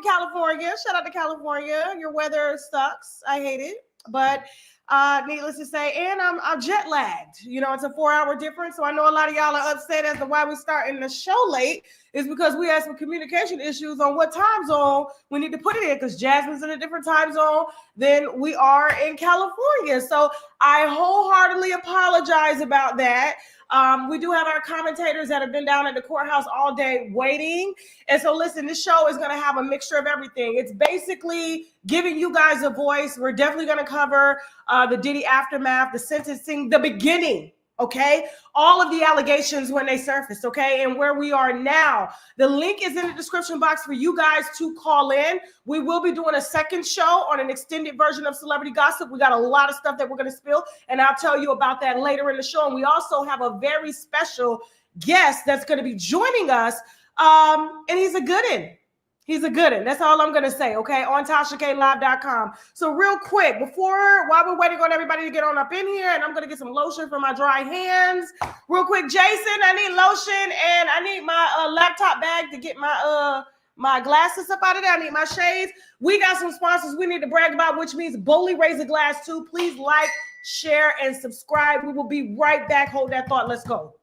from California. Shout out to California. Your weather sucks. I hate it. But needless to say, and I'm jet lagged. You know, it's a 4-hour difference. So I know a lot of y'all are upset as to why we're starting the show late is because we had some communication issues on what time zone we need to put it in, because Jasmine's in a different time zone than we are in California. So I wholeheartedly apologize about that. We do have our commentators that have been down at the courthouse all day waiting. And so listen, this show is going to have a mixture of everything. It's basically giving you guys a voice. We're definitely going to cover the Diddy aftermath, the sentencing, the beginning. Okay, all of the allegations when they surfaced, okay, and where we are now. The link is in the description box for you guys to call in. We will be doing a second show on an extended version of Celebrity Gossip. We got a lot of stuff that we're going to spill, and I'll tell you about that later in the show. And we also have a very special guest that's going to be joining us, and he's a good one. He's a good one. That's all I'm going to say, okay, on TashaKLive.com. So real quick, while we're waiting on everybody to get on up in here, and I'm going to get some lotion for my dry hands. Real quick, Jason, I need lotion, and I need my laptop bag to get my glasses up out of there. I need my shades. We got some sponsors we need to brag about, which means Bully Razor Glass 2. Please like, share, and subscribe. We will be right back. Hold that thought. Let's go.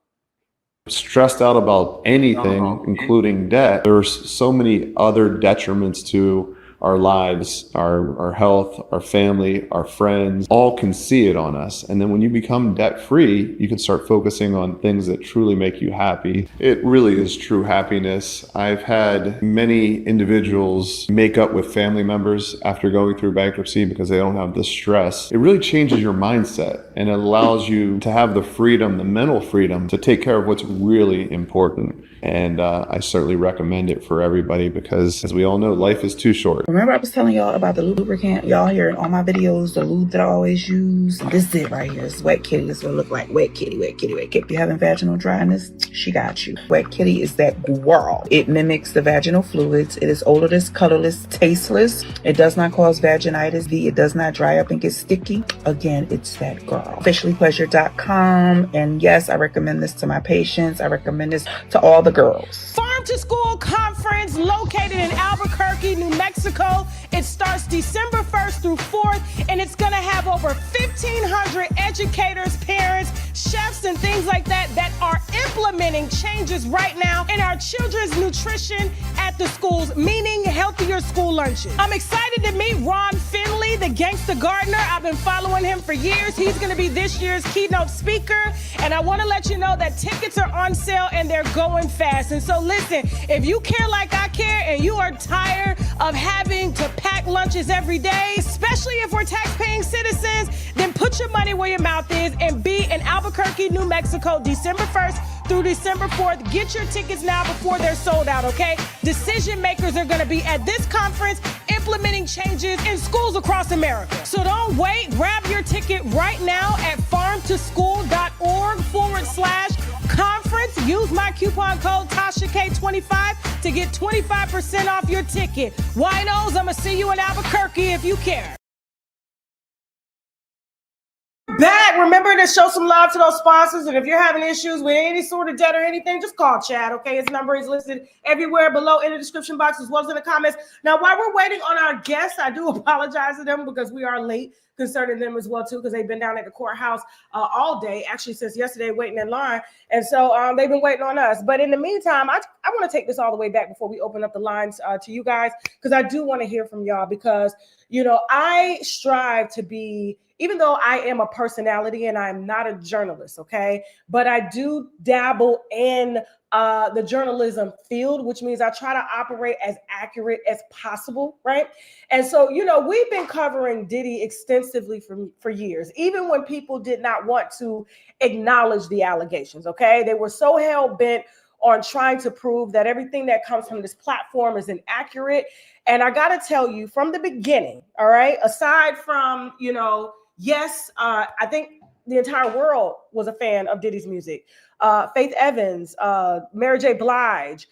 Stressed out about anything, including debt. There's so many other detriments to our lives, our health, our family, our friends, all can see it on us. And then when you become debt free, you can start focusing on things that truly make you happy. It really is true happiness. I've had many individuals make up with family members after going through bankruptcy because they don't have the stress. It really changes your mindset, and it allows you to have the freedom, the mental freedom to take care of what's really important. And I certainly recommend it for everybody because, as we all know, life is too short. Remember I was telling y'all about the lubricant? Y'all hear in all my videos, the lube that I always use. This is it right here. It's Wet Kitty. This is what it look like. Wet Kitty, Wet Kitty, Wet Kitty. If you're having vaginal dryness, she got you. Wet Kitty is that girl. It mimics the vaginal fluids. It is odorless, colorless, tasteless. It does not cause vaginitis. It does not dry up and get sticky. Again, it's that girl. Officiallypleasure.com. And yes, I recommend this to my patients. I recommend this to all the girls. Farm to School Conference located in Albuquerque, New Mexico. It starts December 1st through 4th, and it's going to have over 1,500 educators, parents, chefs, and things like that are implementing changes right now in our children's nutrition at the schools, meaning healthier school lunches. I'm excited to meet Ron Finley, the gangster gardener. I've been following him for years. He's going to be this year's keynote speaker, and I want to let you know that tickets are on sale and they're going fast. And so listen, if you care like I care and you are tired of having to pack lunches every day, especially if we're tax-paying citizens, then put your money where your mouth is and be in Albuquerque, New Mexico, December 1st through December 4th. Get your tickets now before they're sold out, okay? Decision makers are going to be at this conference implementing changes in schools across America. So don't wait. Grab your ticket right now at farmtoschool.org/conference. Use my coupon code TashaK25 to get 25% off your ticket. Winos, I'm going to see you in Albuquerque if you care. Back. Remember to show some love to those sponsors. And if you're having issues with any sort of debt or anything, just call Chad, okay? His number is listed everywhere below in the description box as well as in the comments. Now, while we're waiting on our guests, I do apologize to them because we are late concerning them as well, too, because they've been down at the courthouse all day, actually since yesterday, waiting in line. And so they've been waiting on us. But in the meantime, I want to take this all the way back before we open up the lines to you guys, because I do want to hear from y'all because, you know, I strive to be, even though I am a personality and I'm not a journalist, okay, but I do dabble in the journalism field, which means I try to operate as accurate as possible, right? And so, you know, we've been covering Diddy extensively for years, even when people did not want to acknowledge the allegations, okay? They were so hell-bent on trying to prove that everything that comes from this platform is inaccurate. And I got to tell you from the beginning, all right, aside from, you know, yes, I think the entire world was a fan of Diddy's music. Faith Evans, Mary J. Blige,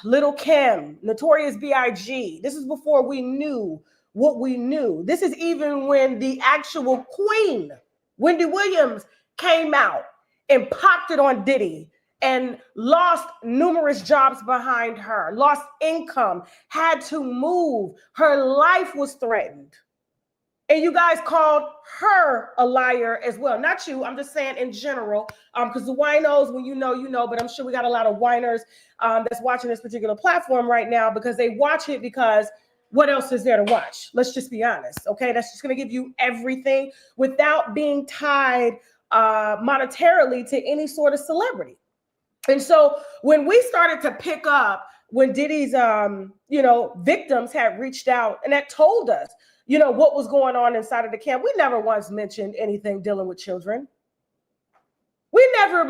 Little Kim, Notorious B.I.G. This is before we knew what we knew. This is even when the actual queen, Wendy Williams, came out and popped it on Diddy and lost numerous jobs behind her, lost income, had to move. Her life was threatened. And you guys called her a liar as well. Not you, I'm just saying in general, because the winos, when you know, but I'm sure we got a lot of whiners that's watching this particular platform right now because they watch it because what else is there to watch? Let's just be honest, okay? That's just gonna give you everything without being tied monetarily to any sort of celebrity. And so when we started to pick up, when Diddy's, victims had reached out and that told us, what was going on inside of the camp, we never once mentioned anything dealing with children. We never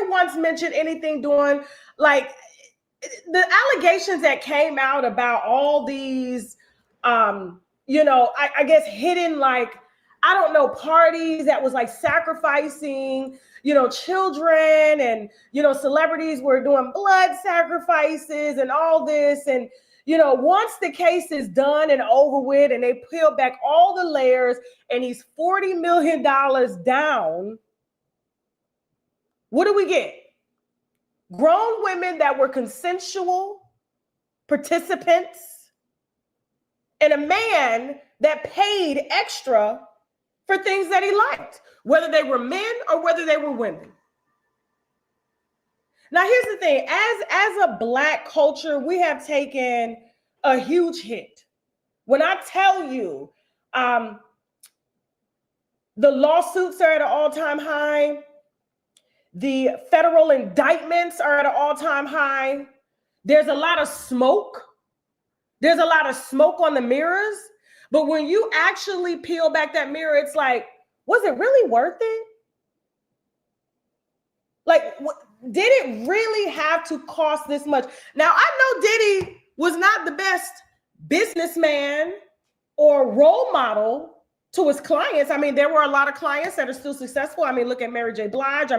once mentioned anything doing like the allegations that came out about all these, I guess hidden, like, I don't know, parties that was like sacrificing, children and, celebrities were doing blood sacrifices and all this. And, once the case is done and over with and they peel back all the layers and he's $40 million down, what do we get? Grown women that were consensual participants and a man that paid extra for things that he liked, whether they were men or whether they were women. Now, here's the thing. As a Black culture, we have taken a huge hit. When I tell you the lawsuits are at an all-time high, the federal indictments are at an all-time high, there's a lot of smoke. There's a lot of smoke on the mirrors. But when you actually peel back that mirror, it's like, was it really worth it? Like, did it really have to cost this much? Now, I know Diddy was not the best businessman or role model to his clients. I mean, there were a lot of clients that are still successful. I mean, look at Mary J. Blige. I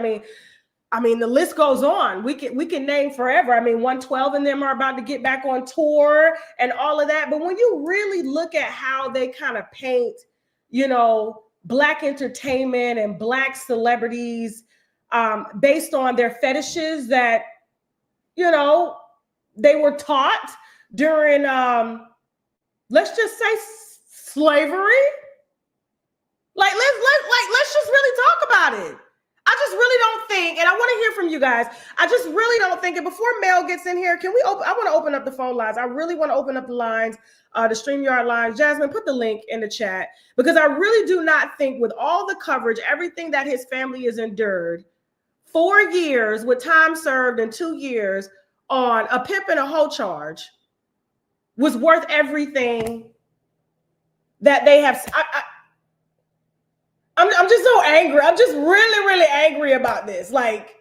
mean, the list goes on. We can name forever. I mean, 112 and them are about to get back on tour and all of that. But when you really look at how they kind of paint, Black entertainment and Black celebrities based on their fetishes that, they were taught during, let's just say slavery. Like, let's just really talk about it. I just really don't think, and I want to hear from you guys. I just really don't think, and before Mel gets in here, can we I want to open up the phone lines. I really want to open up the lines, the StreamYard lines. Jasmine, put the link in the chat, because I really do not think with all the coverage, everything that his family has endured, 4 years with time served and 2 years on a pimp and a hoe charge was worth everything that they have. I'm just so angry. I'm just really, really angry about this. Like,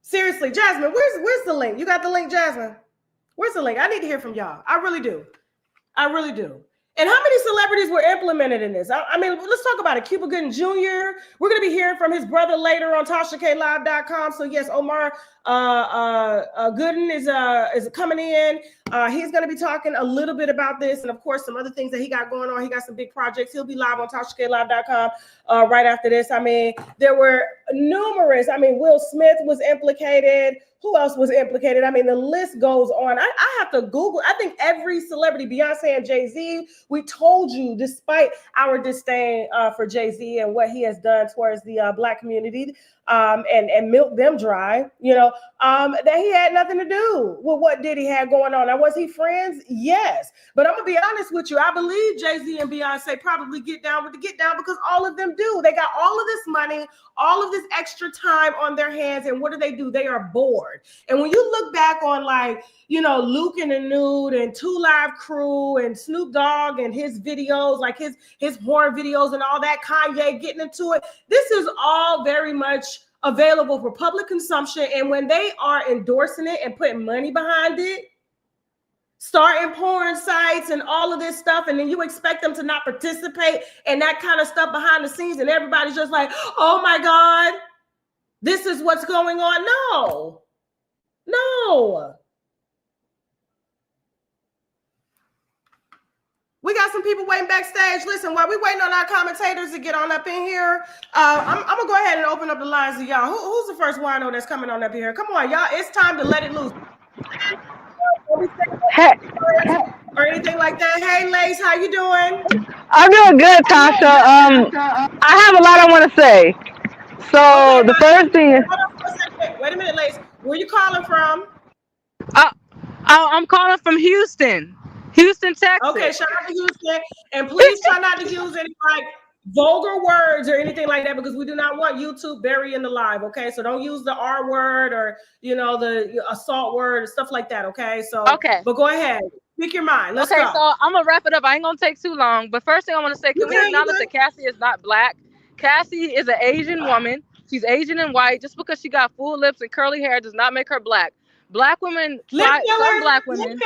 seriously, Jasmine, where's the link? You got the link, Jasmine? Where's the link? I need to hear from y'all. I really do. I really do. And how many celebrities were implemented in this? I mean, let's talk about it. Cuba Gooding Jr. We're going to be hearing from his brother later on TashaKLive.com. So yes, Omar Gooden is coming in. He's going to be talking a little bit about this, and of course, some other things that he got going on. He got some big projects. He'll be live on TashaKLive.com right after this. I mean, there were numerous. I mean, Will Smith was implicated. Who else was implicated? I mean, the list goes on. I have to Google. I think every celebrity, Beyonce and Jay-Z, we told you, despite our disdain for Jay-Z and what he has done towards the Black community, and milk them dry, that he had nothing to do with what Diddy had going on. Now, was he friends? Yes. But I'm going to be honest with you. I believe Jay-Z and Beyonce probably get down with the get down, because all of them do. They got all of this money, all of this extra time on their hands. And what do? They are bored. And when you look back on, like, Luke and the Nude and 2 Live Crew and Snoop Dogg and his videos, like his porn videos and all that, Kanye getting into it, this is all very much available for public consumption. And when they are endorsing it and putting money behind it, starting porn sites and all of this stuff, and then you expect them to not participate in that kind of stuff behind the scenes, and everybody's just like, oh my God, this is what's going on. No. We got some people people waiting backstage. Listen, while we waiting on our commentators to get on up in here, I'm gonna go ahead and open up the lines to y'all. Who's the first wino that's coming on up here? Come on, y'all. It's time to let it loose. Hey, Or anything like that. Hey, Lace, how you doing? I'm doing good, Tasha. I have a lot I want to say. So Okay, the first thing is, hold on for a second. Wait a minute, Lace. Where you calling from? I'm calling from Houston, Texas. Okay, shout out to Houston. And please try not to use any like vulgar words or anything like that because we do not want YouTube burying the live. Okay, so don't use the R word or the assault word and stuff like that. Okay, so Okay. but go ahead, speak your mind. Let's Okay, go. so I'm gonna wrap it up. I ain't gonna take too long. But first thing I want to say, can we acknowledge that Cassie is not black? Cassie is an Asian woman. She's Asian and white. Just because she got full lips and curly hair does not make her black. Black women try. Some black women.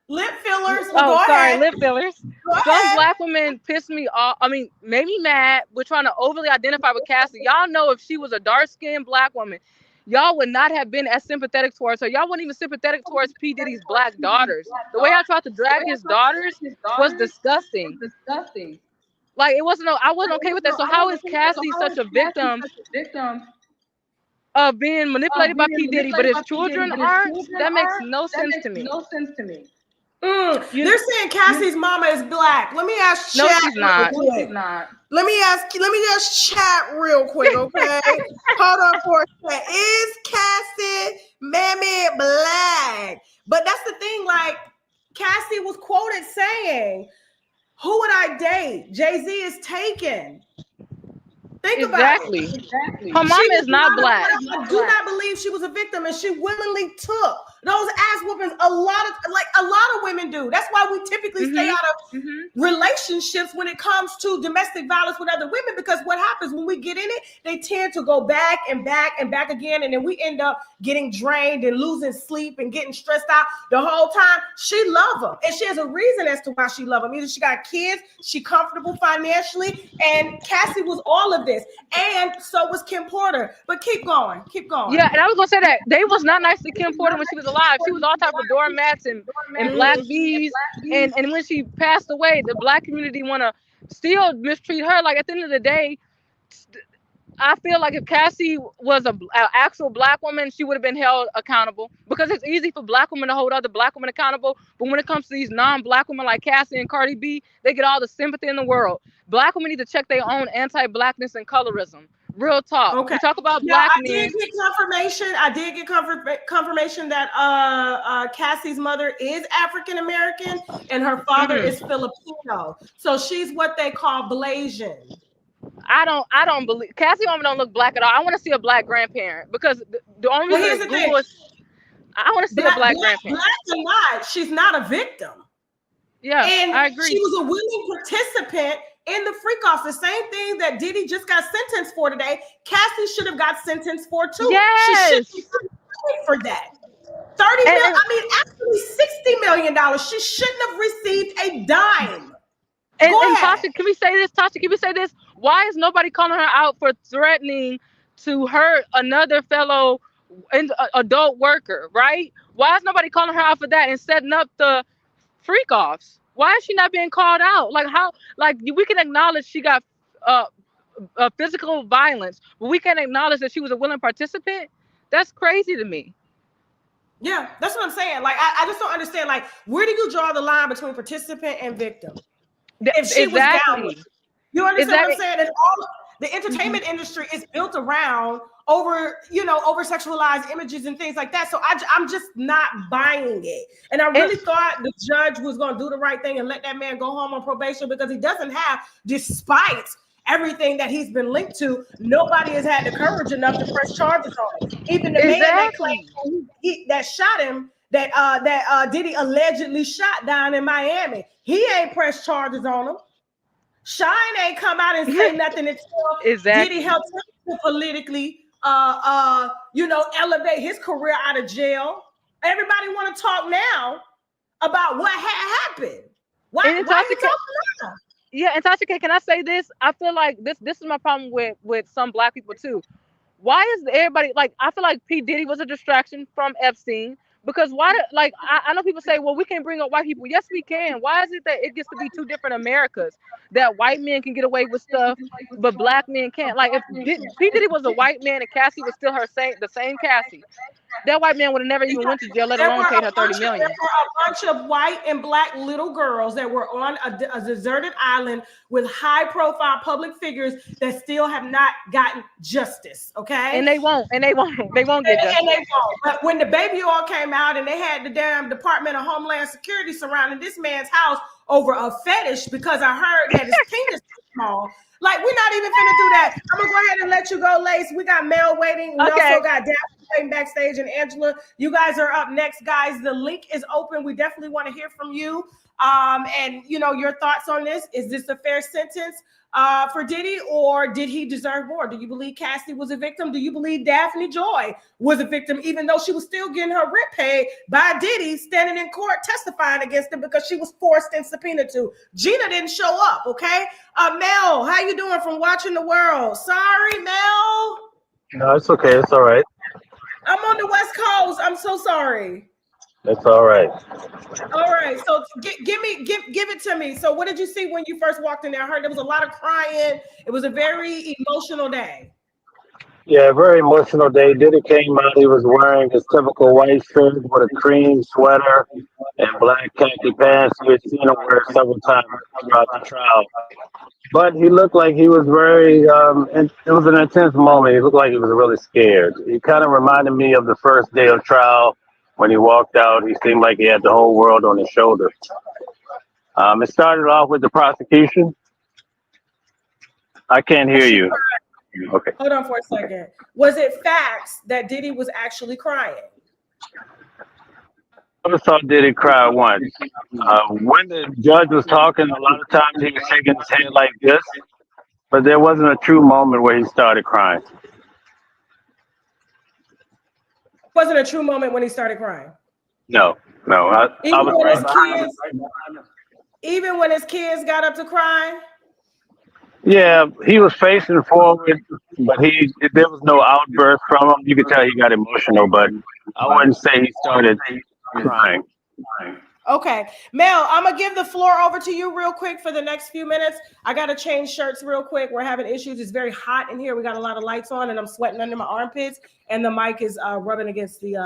Lip fillers. Oh, Go sorry, ahead. lip fillers. Go Some ahead. black women piss me off. I mean, made me mad. We're trying to overly identify with Cassie. Y'all know if she was a dark-skinned black woman, y'all would not have been as sympathetic towards her. Y'all weren't even sympathetic towards P. Diddy's black daughters. The way I tried to drag his daughters was disgusting. Like it wasn't. I wasn't okay with that. So how is Cassie such a victim of being manipulated by P. Diddy, but his children aren't? That makes no sense to me. They're saying Cassie's mama is black. Let me ask No, chat she's not. real quick. Let me ask chat real quick, okay? Hold on for a second. Is Cassie Mammy black? But that's the thing, like Cassie was quoted saying, "Who would I date? Jay-Z is taken." Think about it. Her mama is not black. I do not believe she was a victim, and she willingly took those ass whoopings. A lot of women do. That's why we typically stay out of relationships when it comes to domestic violence with other women, because what happens when we get in it, they tend to go back and back and back again, and then we end up getting drained and losing sleep and getting stressed out the whole time. She love them, and she has a reason as to why she love them. Either she got kids, she comfortable financially, and Cassie was all of this. And so was Kim Porter. But keep going. Yeah, and I was gonna say that they was not nice to Kim Porter when she was alive. She was all type of doormats and black bees. And when she passed away, the black community wanna still mistreat her. Like at the end of the day, I feel like if Cassie was an actual black woman, she would have been held accountable, because it's easy for black women to hold other black women accountable. But when it comes to these non-black women like Cassie and Cardi B, they get all the sympathy in the world. Black women need to check their own anti-blackness and colorism. Real talk. Okay. We talk about black men. I did get confirmation that Cassie's mother is African American and her father is Filipino. So she's what they call Blasian. I don't believe Cassie mama don't look black at all. I want to see a black grandparent, because the only reason Google is I want to see a black grandparent. Black or not, she's not a victim. Yeah, and I agree. She was a willing participant in the freak off. The same thing that Diddy just got sentenced for today, Cassie should have got sentenced for too. Yes. She should be for that. 30 million, I mean, actually $60 million. She shouldn't have received a dime. And Tasha, can we say this? Tasha, can we say this? Why is nobody calling her out for threatening to hurt another fellow adult worker, right? Why is nobody calling her out for that and setting up the freak offs? Why is she not being called out? Like how? Like we can acknowledge she got physical violence, but we can't acknowledge that she was a willing participant. That's crazy to me. Yeah, that's what I'm saying. Like I just don't understand. Like, where do you draw the line between participant and victim? If she was down with it. You understand what I'm saying? And all the entertainment industry is built around over sexualized images and things like that. So I'm just not buying it. And I really thought the judge was going to do the right thing and let that man go home on probation, because he doesn't have, despite everything that he's been linked to, nobody has had the courage enough to press charges on him. Even the man that claimed that shot him, that Diddy allegedly shot down in Miami, he ain't pressed charges on him. Shine ain't come out and say nothing until Diddy helped him to politically elevate his career out of jail. Everybody want to talk now about what had happened. Why are you talking now? Yeah, and Tasha K, can I say this? I feel like this is my problem with some black people too. Why is everybody like, I feel like P. Diddy was a distraction from Epstein. Because why? Like I know people say, well, we can't bring up white people. Yes, we can. Why is it that it gets to be two different Americas? That white men can get away with stuff, but black men can't. Like if P Diddy was a white man and Cassie was still the same Cassie, that white man would have never even went to jail, let alone paid her 30 There million. were a bunch of white and black little girls that were on a deserted island with high-profile public figures that still have not gotten justice. Okay, And they won't. They won't get justice. And they won't. But when the baby oil came out and they had the damn Department of Homeland Security surrounding this man's house over a fetish because I heard that his penis is small. Like, we're not even finna do that. I'm gonna go ahead and let you go, Lace. We got Mel waiting. We also got Daphne waiting backstage, and Angela. You guys are up next, guys. The link is open. We definitely want to hear from you. And you know, your thoughts on this. Is this a fair sentence for Diddy, or did he deserve more? Do you believe Cassie was a victim? Do you believe Daphne Joy was a victim, even though she was still getting her rent paid by Diddy, standing in court testifying against him because she was forced and subpoenaed to? Gina didn't show up, okay? Mel, how you doing from Watching the World? Sorry, Mel. No, it's okay. It's all right. I'm on the West Coast. I'm so sorry. It's all right. All right, so give it to me. So what did you see when you first walked in there? I heard there was a lot of crying. It was a very emotional day. Yeah, very emotional day. Diddy came out. He was wearing his typical white shirt with a cream sweater and black khaki pants. We had seen him wear several times throughout the trial. But he looked like he was very, and it was an intense moment. He looked like he was really scared. He kind of reminded me of the first day of trial. When he walked out, he seemed like he had the whole world on his shoulders. It started off with the prosecution. I can't hear you. Okay. Hold on for a second. Was it facts that Diddy was actually crying? I never saw Diddy cry once. When the judge was talking, a lot of times he was shaking his head like this, but there wasn't a true moment where he started crying. Wasn't a true moment when he started crying. No. Even when his kids got up to cry. Yeah, he was facing forward, but there was no outburst from him. You could tell he got emotional, but I wouldn't say he started crying. Okay, Mel, I'm gonna give the floor over to you real quick for the next few minutes. I gotta change shirts real quick. We're having issues. It's very hot in here. We got a lot of lights on, and I'm sweating under my armpits, and the mic is rubbing against the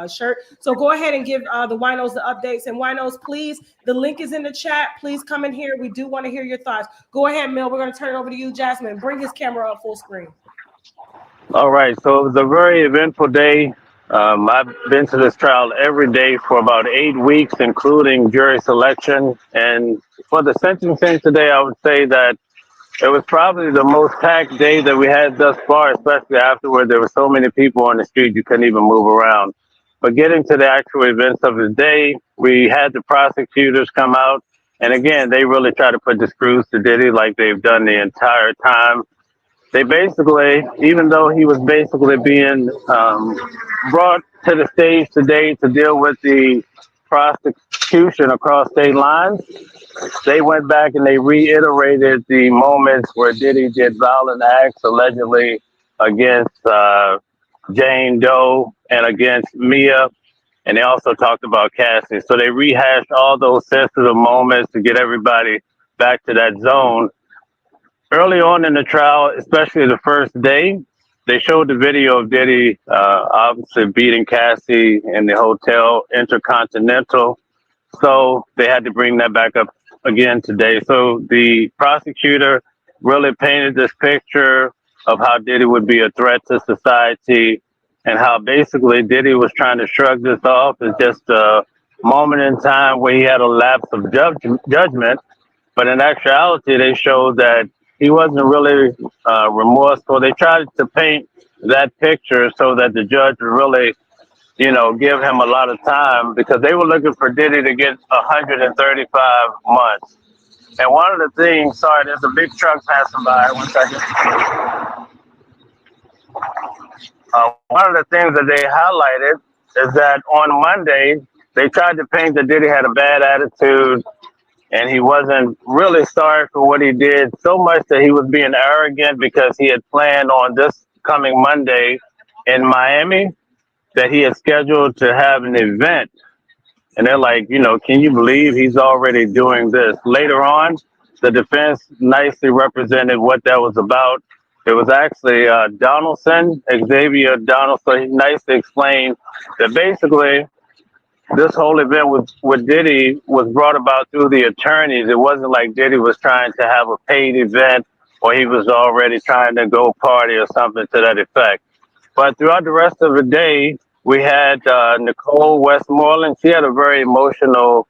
shirt. So go ahead and give the winos the updates. And winos, please, the link is in the chat. Please come in here. We do want to hear your thoughts. Go ahead, Mel. We're gonna turn it over to you, Jasmine. Bring his camera up full screen. All right, so it was a very eventful day. I've been to this trial every day for about 8 weeks, including jury selection. And for the sentencing today, I would say that it was probably the most packed day that we had thus far, especially afterward. There were so many people on the street, you couldn't even move around. But getting to the actual events of the day, we had the prosecutors come out. And again, they really try to put the screws to Diddy like they've done the entire time. They basically, even though he was basically being brought to the stage today to deal with the prosecution across state lines, they went back and they reiterated the moments where Diddy did violent acts allegedly against Jane Doe and against Mia. And they also talked about Cassie. So they rehashed all those sensitive moments to get everybody back to that zone. Early on in the trial, especially the first day, they showed the video of Diddy obviously beating Cassie in the hotel Intercontinental. So they had to bring that back up again today. So the prosecutor really painted this picture of how Diddy would be a threat to society and how basically Diddy was trying to shrug this off as just a moment in time where he had a lapse of judgment. But in actuality, they showed that he wasn't really remorseful. They tried to paint that picture so that the judge would really, give him a lot of time because they were looking for Diddy to get 135 months. And one of the things, sorry, there's a big truck passing by. 1 second. One of the things that they highlighted is that on Monday, they tried to paint that Diddy had a bad attitude and he wasn't really sorry for what he did, so much that he was being arrogant because he had planned on this coming Monday in Miami that he had scheduled to have an event. And they're like, can you believe he's already doing this? Later on, the defense nicely represented what that was about. It was actually Donaldson, Xavier Donaldson. He nicely explained that basically this whole event with Diddy was brought about through the attorneys. It wasn't like Diddy was trying to have a paid event or he was already trying to go party or something to that effect. But throughout the rest of the day, we had Nicole Westmoreland. She had a very emotional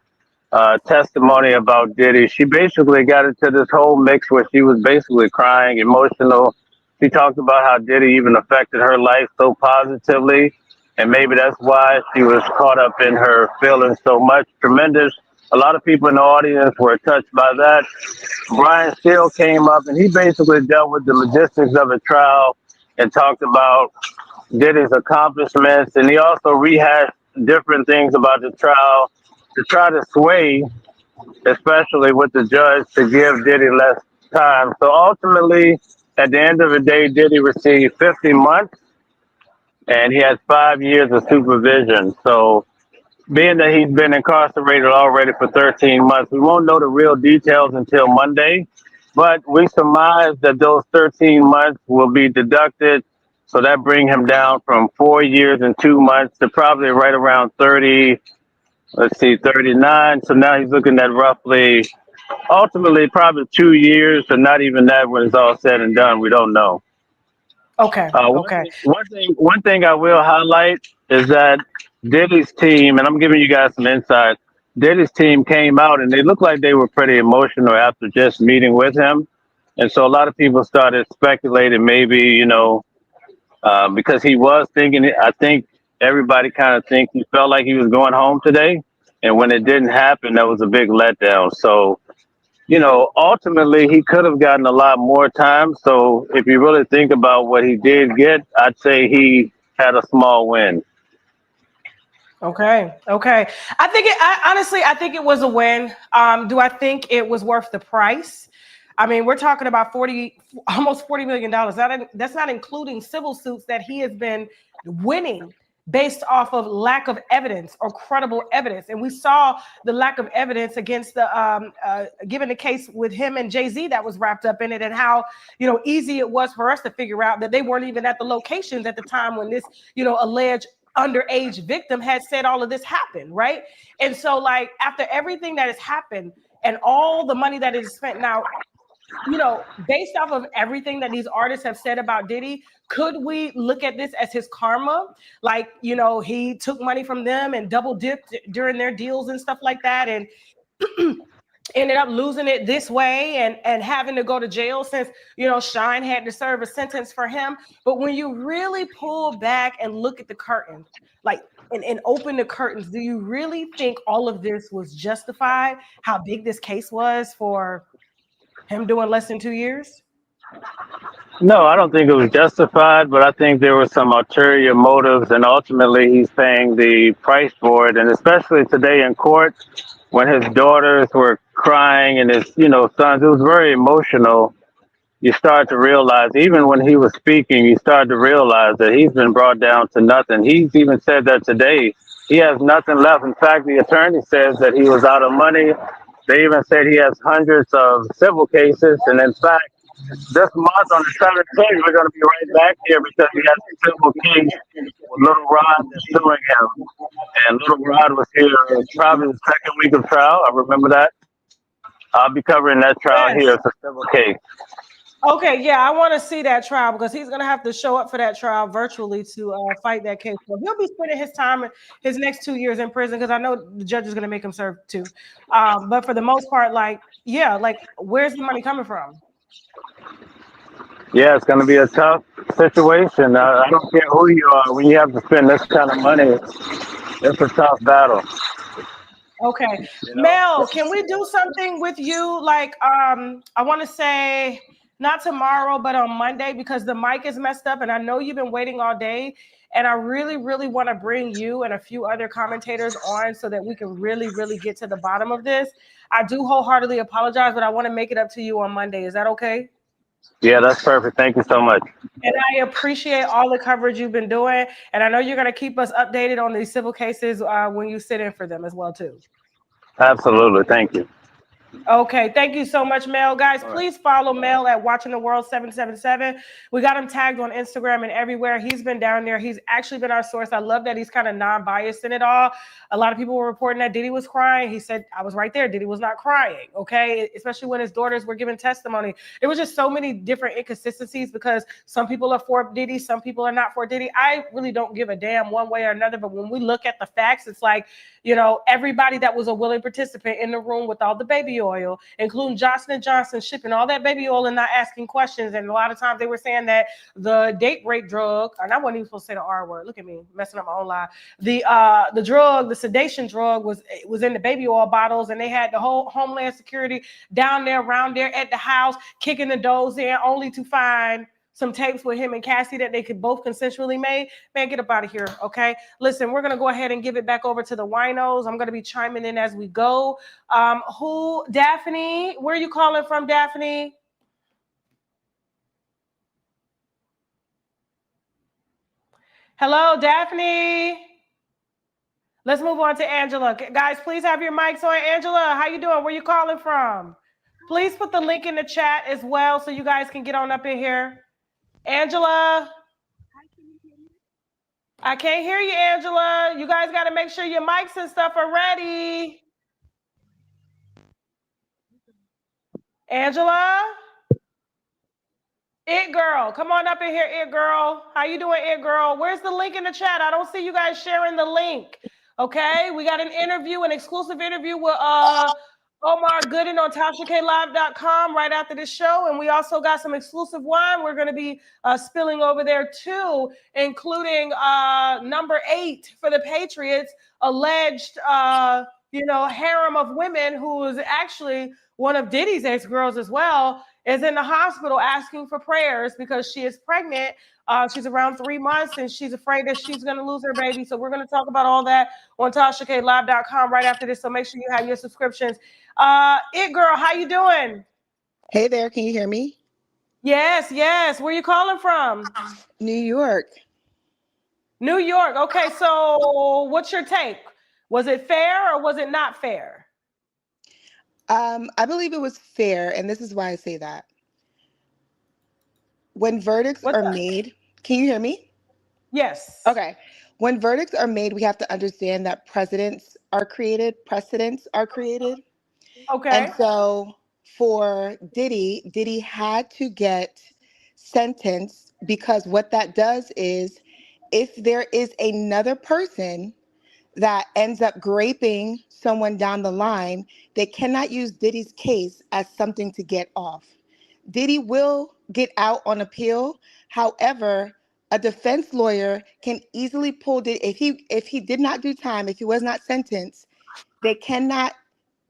testimony about Diddy. She basically got into this whole mix where she was basically crying, emotional. She talked about how Diddy even affected her life so positively, and maybe that's why she was caught up in her feelings so much. Tremendous. A lot of people in the audience were touched by that. Brian Steele came up, and he basically dealt with the logistics of the trial and talked about Diddy's accomplishments, and he also rehashed different things about the trial to try to sway, especially with the judge, to give Diddy less time. So ultimately, at the end of the day, Diddy received 50 months, and he has 5 years of supervision. So being that he's been incarcerated already for 13 months, we won't know the real details until Monday, but we surmise that those 13 months will be deducted. So that brings him down from 4 years and 2 months to probably right around 30, 39. So now he's looking at roughly, ultimately, probably 2 years, or not even that when it's all said and done. We don't know. Okay. Okay. One thing I will highlight is that Diddy's team, and I'm giving you guys some insight. Diddy's team came out and they looked like they were pretty emotional after just meeting with him, and so a lot of people started speculating maybe, because he was thinking. I think everybody kind of think he felt like he was going home today, and when it didn't happen, that was a big letdown. So ultimately he could have gotten a lot more time. So if you really think about what he did get, I'd say he had a small win. Okay. I think it was a win. Do I think it was worth the price? I mean, we're talking about almost $40 million. That's not including civil suits that he has been winning based off of lack of evidence or credible evidence. And we saw the lack of evidence against given the case with him and Jay-Z that was wrapped up in it, and how, easy it was for us to figure out that they weren't even at the locations at the time when this, alleged underage victim had said all of this happened, right? And so, like, after everything that has happened and all the money that is spent now, based off of everything that these artists have said about Diddy, could we look at this as his karma? Like, he took money from them and double dipped during their deals and stuff like that, and ended up losing it this way and having to go to jail since, Shine had to serve a sentence for him. But when you really pull back and look at the curtain, like, and open the curtains, do you really think all of this was justified? How big this case was for him doing less than 2 years? No, I don't think it was justified, but I think there were some ulterior motives, and ultimately he's paying the price for it. And especially today in court, when his daughters were crying and his, sons, it was very emotional. You start to realize, even when he was speaking, you start to realize that he's been brought down to nothing. He's even said that today he has nothing left. In fact, the attorney says that he was out of money. They even said he has hundreds of civil cases. And in fact, this month on the 17th, we're going to be right back here because he has a civil case with Little Rod that's suing him. And Little Rod was here probably the second week of trial. I remember that. I'll be covering that trial here. It's a civil case. Okay, yeah, I want to see that trial because he's going to have to show up for that trial virtually to fight that case. So he'll be spending his time, his next 2 years in prison, because I know the judge is going to make him serve too. But for the most part, where's the money coming from? Yeah, it's going to be a tough situation. I don't care who you are. When you have to spend this kind of money, it's a tough battle. Okay. Mel, can we do something with you? Like, I want to say not tomorrow, but on Monday, because the mic is messed up and I know you've been waiting all day. And I really, really want to bring you and a few other commentators on so that we can really, really get to the bottom of this. I do wholeheartedly apologize, but I want to make it up to you on Monday. Is that okay? Yeah, that's perfect. Thank you so much. And I appreciate all the coverage you've been doing. And I know you're going to keep us updated on these civil cases when you sit in for them as well, too. Absolutely. Thank you. Okay, thank you so much, Mel. Guys, All right. please follow Mel at Watching the World 777. We got him tagged on Instagram and everywhere. He's been down there. He's actually been our source. I love that he's kind of non-biased in it all. A lot of people were reporting that Diddy was crying. He said, I was right there. Diddy was not crying, okay? Especially when his daughters were giving testimony. There was just so many different inconsistencies because some people are for Diddy, some people are not for Diddy. I really don't give a damn one way or another, but when we look at the facts, it's like, you know, everybody that was a willing participant in the room with all the baby oil, including Johnson & Johnson shipping all that baby oil and not asking questions. And a lot of times they were saying that the date rape drug, and I wasn't even supposed to say the R word. Look at me messing up my own lie. The drug, the sedation drug was in the baby oil bottles, and they had the whole Homeland Security down there, around there at the house, kicking the doors in, only to find some tapes with him and Cassie that they could both consensually made. Man, get up out of here, okay? Listen, we're going to go ahead and give it back over to the winos. I'm going to be chiming in as we go. Daphne, where are you calling from, Daphne? Hello, Daphne. Let's move on to Angela. Guys, please have your mics on. Angela, how you doing? Where you calling from? Please put the link in the chat as well so you guys can get on up in here. Angela, I can't hear you, Angela. You guys got to make sure your mics and stuff are ready. Angela? It girl, come on up in here, it girl. How you doing, it girl? Where's the link in the chat? I don't see you guys sharing the link. Okay, we got an interview, an exclusive interview with Omar Gooden on TashaKLive.com right after this show. And we also got some exclusive wine we're going to be spilling over there too, including number 8 for the Patriots, alleged, harem of women, who is actually one of Diddy's ex-girls as well, is in the hospital asking for prayers because she is pregnant. She's around 3 months and she's afraid that she's going to lose her baby. So we're going to talk about all that on TashaKLive.com right after this. So make sure you have your subscriptions. It girl, how you doing? Hey there, can you hear me? Yes. Where you calling from? New York. New York. Okay, so what's your take? Was it fair or was it not fair? I believe it was fair, and this is why I say that. When verdicts are made, can you hear me? Yes. Okay. When verdicts are made, we have to understand that precedents are created. Okay. And so for Diddy had to get sentenced, because what that does is, if there is another person that ends up graping someone down the line, they cannot use Diddy's case as something to get off. Diddy will get out on appeal. However, a defense lawyer can easily pull Diddy. If he did not do time, if he was not sentenced, they cannot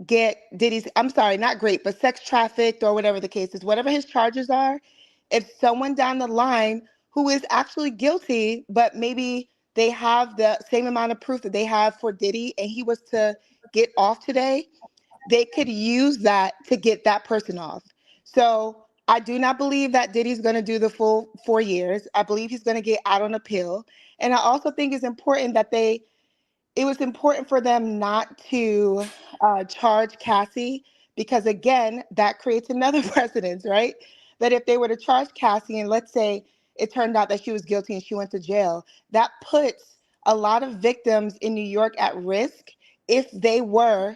get Diddy's, I'm sorry, not grape, but sex trafficked or whatever the case is, whatever his charges are. If someone down the line who is actually guilty, but maybe they have the same amount of proof that they have for Diddy, and he was to get off today, they could use that to get that person off. So I do not believe that Diddy's going to do the full 4 years. I believe he's going to get out on appeal. And I also think it's important that it was important for them not to charge Cassie, because again, that creates another precedence, right? That if they were to charge Cassie, and let's say it turned out that she was guilty and she went to jail, that puts a lot of victims in New York at risk if they were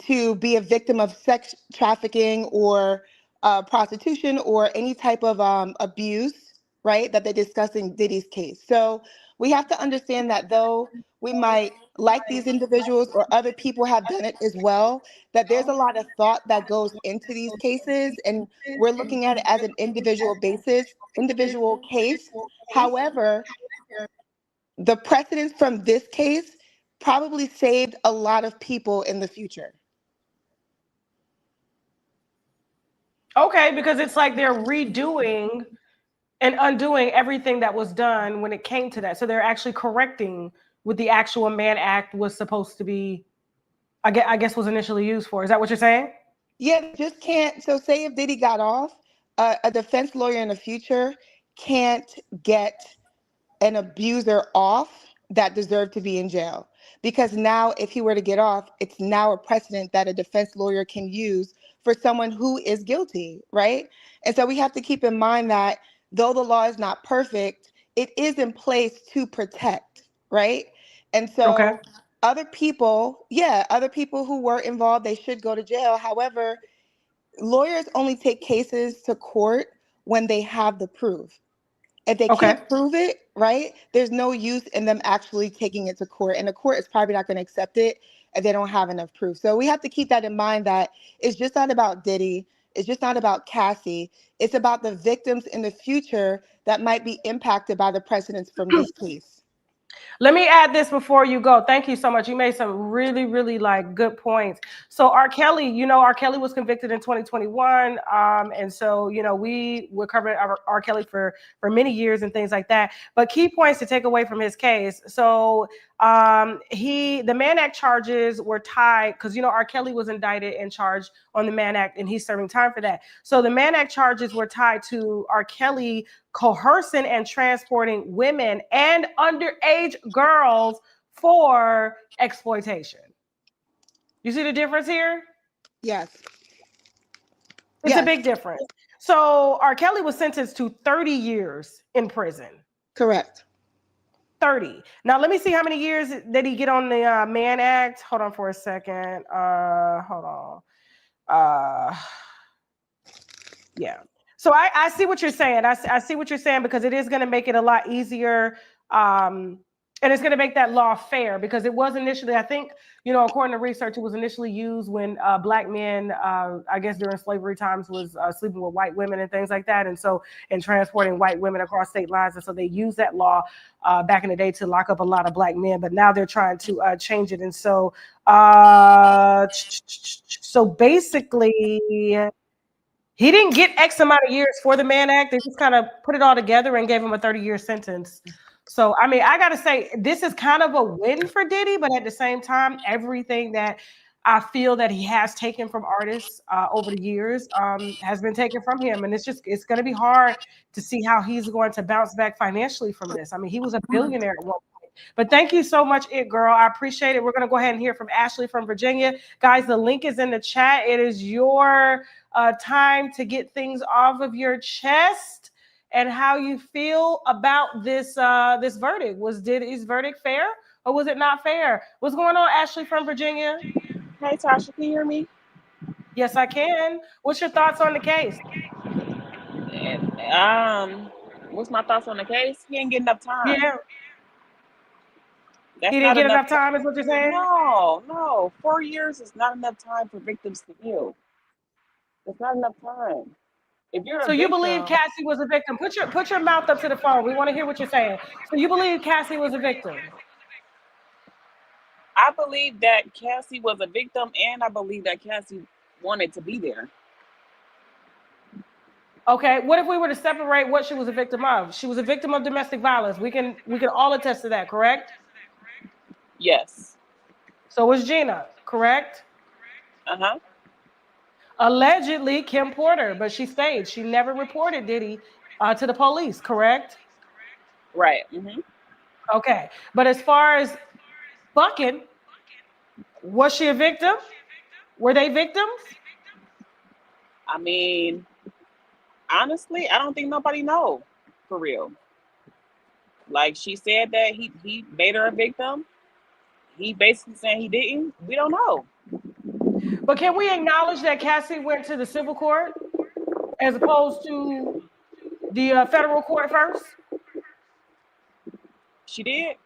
to be a victim of sex trafficking or prostitution or any type of abuse, right, that they discuss in Diddy's case. So we have to understand that though we might like these individuals, or other people have done it as well, that there's a lot of thought that goes into these cases, and we're looking at it as an individual case. However, the precedents from this case probably saved a lot of people in the future. Okay, because it's like they're redoing and undoing everything that was done when it came to that. So they're actually correcting what the actual Mann Act was supposed to be, I guess was initially used for. Is that what you're saying? Yeah, just can't. So say if Diddy got off, a defense lawyer in the future can't get an abuser off that deserved to be in jail. Because now, if he were to get off, it's now a precedent that a defense lawyer can use for someone who is guilty, right? And so we have to keep in mind that though the law is not perfect, it is in place to protect, right? And Okay. so other people who were involved, they should go to jail. However, lawyers only take cases to court when they have the proof. If they Okay. can't prove it, right, there's no use in them actually taking it to court. And the court is probably not going to accept it if they don't have enough proof. So we have to keep that in mind, that it's just not about Diddy. It's just not about Cassie. It's about the victims in the future that might be impacted by the precedents from this case. Let me add this before you go. Thank you so much. You made some really, really like good points. So R. Kelly, R. Kelly was convicted in 2021. And so, we were covering R. Kelly for many years and things like that. But key points to take away from his case. So the Mann Act charges were tied because, R. Kelly was indicted and charged on the Mann Act, and he's serving time for that. So the Mann Act charges were tied to R. Kelly coercing and transporting women and underage girls for exploitation. You see the difference here? Yes. It's a big difference. So R. Kelly was sentenced to 30 years in prison. Correct. 30. Now, let me see how many years did he get on the Mann Act. Hold on for a second. Hold on. Yeah. So I see what you're saying. I see what you're saying, because it is going to make it a lot easier. And it's going to make that law fair, because it was initially, I think, according to research, it was initially used when Black men, I guess during slavery times, was sleeping with white women and things like that. And so, and transporting white women across state lines. And so they used that law back in the day to lock up a lot of Black men. But now they're trying to change it. And so, basically, he didn't get X amount of years for the Mann Act. They just kind of put it all together and gave him a 30-year sentence. So, I mean, I got to say, this is kind of a win for Diddy, but at the same time, everything that I feel that he has taken from artists over the years has been taken from him. And it's going to be hard to see how he's going to bounce back financially from this. I mean, he was a billionaire at one point. But thank you so much, It Girl. I appreciate it. We're going to go ahead and hear from Ashley from Virginia. Guys, the link is in the chat. It is your time to get things off of your chest and how you feel about this verdict. Was Diddy's verdict fair, or was it not fair? What's going on, Ashley from Virginia? Hey, Tasha, can you hear me? Yes, I can. What's your thoughts on the case? What's my thoughts on the case? He didn't get enough time. Yeah. That's he didn't get enough time, is what you're saying? No. 4 years is not enough time for victims to heal. It's not enough time. If you're so you believe Cassie was a victim? Put your mouth up to the phone. We want to hear what you're saying. So you believe Cassie was a victim? I believe that Cassie was a victim, and I believe that Cassie wanted to be there. Okay, what if we were to separate what she was a victim of? She was a victim of domestic violence. We can all attest to that, correct? Yes. So was Gina, correct? Uh-huh. Allegedly Kim Porter, but she stayed. She never reported Diddy to the police, correct? Right. Mm-hmm. Okay, but as far as Bucking, was she a victim? Were they victims? I mean, honestly, I don't think nobody knows, for real. Like, she said that he made her a victim. He basically saying he didn't. We don't know. But can we acknowledge that Cassie went to the civil court as opposed to the federal court first? She did?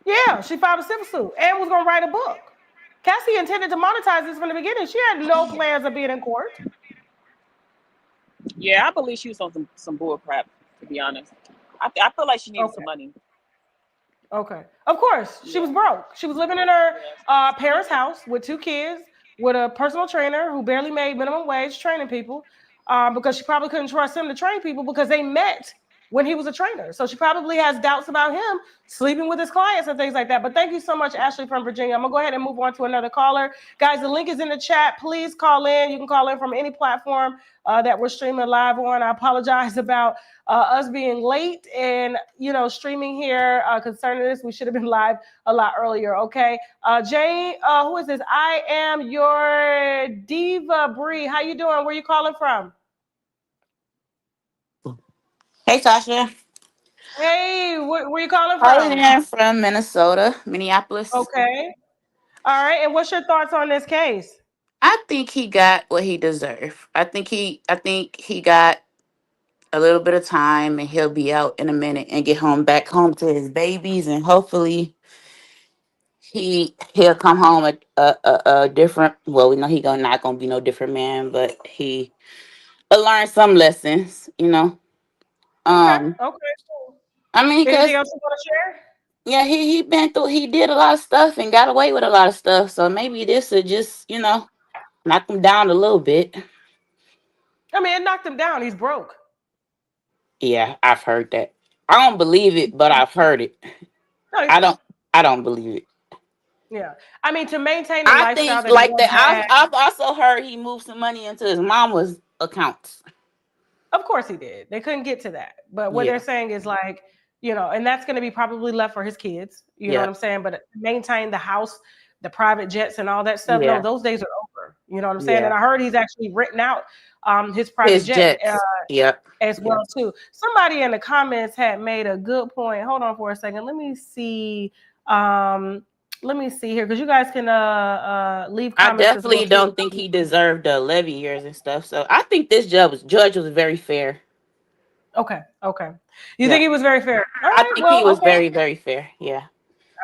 Yeah, she filed a civil suit and was going to write a book. Cassie intended to monetize this from the beginning. She had no plans of being in court. Yeah, I believe she was on some bull crap, to be honest. I feel like she needed some money. Okay. Of course, she was broke. She was living in her parents' house with 2 kids, with a personal trainer who barely made minimum wage training people, because she probably couldn't trust him to train people, because they met when he was a trainer. So she probably has doubts about him sleeping with his clients and things like that. But thank you so much, Ashley from Virginia. I'm going to go ahead and move on to another caller. Guys, the link is in the chat. Please call in. You can call in from any platform that we're streaming live on. I apologize about us being late and, streaming here concerning this. We should have been live a lot earlier, okay? Jay, who is this? I am your diva, Bree. How you doing? Where you calling from? Hey, Tasha. Hey, where you calling Calling from? in from Minnesota, Minneapolis. Okay. All right. And what's your thoughts on this case? I think he got what he deserved. I think he got a little bit of time, and he'll be out in a minute and get back home to his babies, and hopefully he'll come home a different. Well, we know not gonna be no different man, but he will learn some lessons. Okay. Um, Okay. Cool. I mean, Anything cause else you want to share? yeah, he did a lot of stuff and got away with a lot of stuff. So maybe this will just knock him down a little bit. I mean, it knocked him down. He's broke. Yeah, I've heard that. I don't believe it, but I've heard it. No, he's I broke. don't. I don't believe it. Yeah. I mean, to maintain the I lifestyle think that he like once that. I've had, I've also heard he moved some money into his mama's accounts. of course he did. They couldn't get to that. But what they're Yeah. saying is like, and that's going to be probably left for his kids. You know what Yeah. I'm saying? But maintain the house, the private jets and all that stuff. No, Yeah. those days are over. You know what I'm saying? And Yeah. I heard he's actually written out his private His jet jets. Yep. as Yep. well too. Somebody in the comments had made a good point. Hold on for a second. Let me see. Let me see here because you guys can leave I comments as well definitely too. don't think he deserved the 11 years and stuff. So I think this judge was very fair. Okay. Okay. You Yeah. think he was very fair? All I right. think he Well, was okay. very, very fair. Yeah.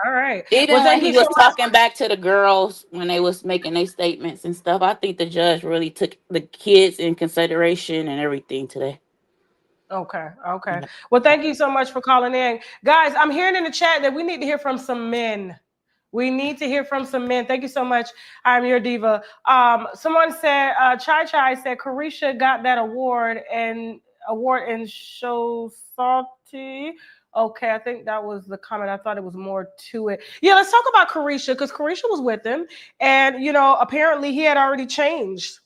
All right. Well, Even when thank he you so was much. talking back to the girls when they was making their statements and stuff, I think the judge really took the kids in consideration and everything today. Okay. Okay. Yeah. Well, thank you so much for calling in. Guys, I'm hearing in the chat that we need to hear from some men. We need to hear from some men. Thank you so much. I'm your diva. Someone said, Chai Chai said, Carisha got that award in show salty. Okay, I think that was the comment. I thought it was more to it. Yeah, let's talk about Carisha because Carisha was with him, and apparently he had already changed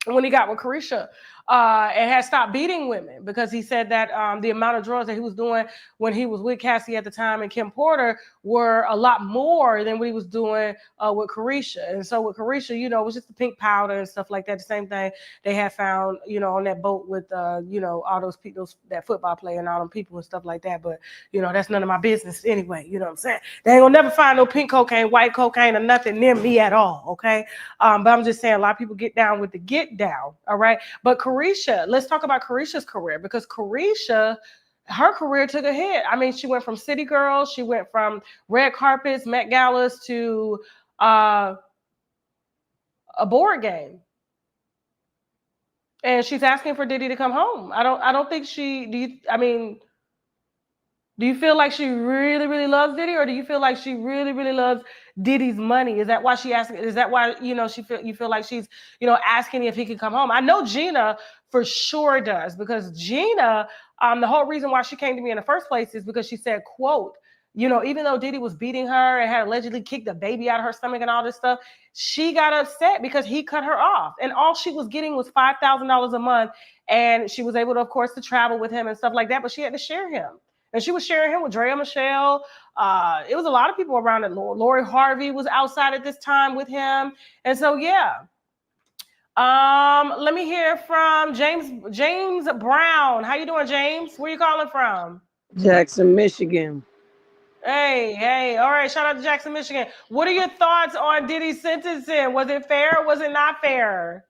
when he got with Carisha and had stopped beating women because he said that the amount of drugs that he was doing when he was with Cassie at the time and Kim Porter were a lot more than what he was doing with Carisha. And so with Carisha, it was just the pink powder and stuff like that. The same thing they had found, on that boat with, all those people, that football player and all them people and stuff like that. But, that's none of my business anyway. You know what I'm saying? They ain't gonna never find no pink cocaine, white cocaine, or nothing near me at all. Okay. But I'm just saying a lot of people get down with the get down. All right. But Carisha, let's talk about Carisha's career because Carisha, her career took a hit. I mean, she went from City Girls, she went from red carpets, Met Galas to a board game. And she's asking for Diddy to come home. I don't think do you feel like she really, really loves Diddy, or do you feel like she really, really loves Diddy's money? Is that why she asking? Is that why you feel like she's asking if he can come home? I know Gina for sure does because Gina, the whole reason why she came to me in the first place is because she said, "quote." Even though Diddy was beating her and had allegedly kicked the baby out of her stomach and all this stuff, she got upset because he cut her off, and all she was getting was $5,000 a month, and she was able to, of course, to travel with him and stuff like that, but she had to share him. And she was sharing him with Drea Michelle. It was a lot of people around it. Lori Harvey was outside at this time with him. And so, yeah. Let me hear from James Brown. How you doing, James? Where you calling from? Jackson, Michigan. Hey. All right. Shout out to Jackson, Michigan. What are your thoughts on Diddy's sentencing? Was it fair or was it not fair?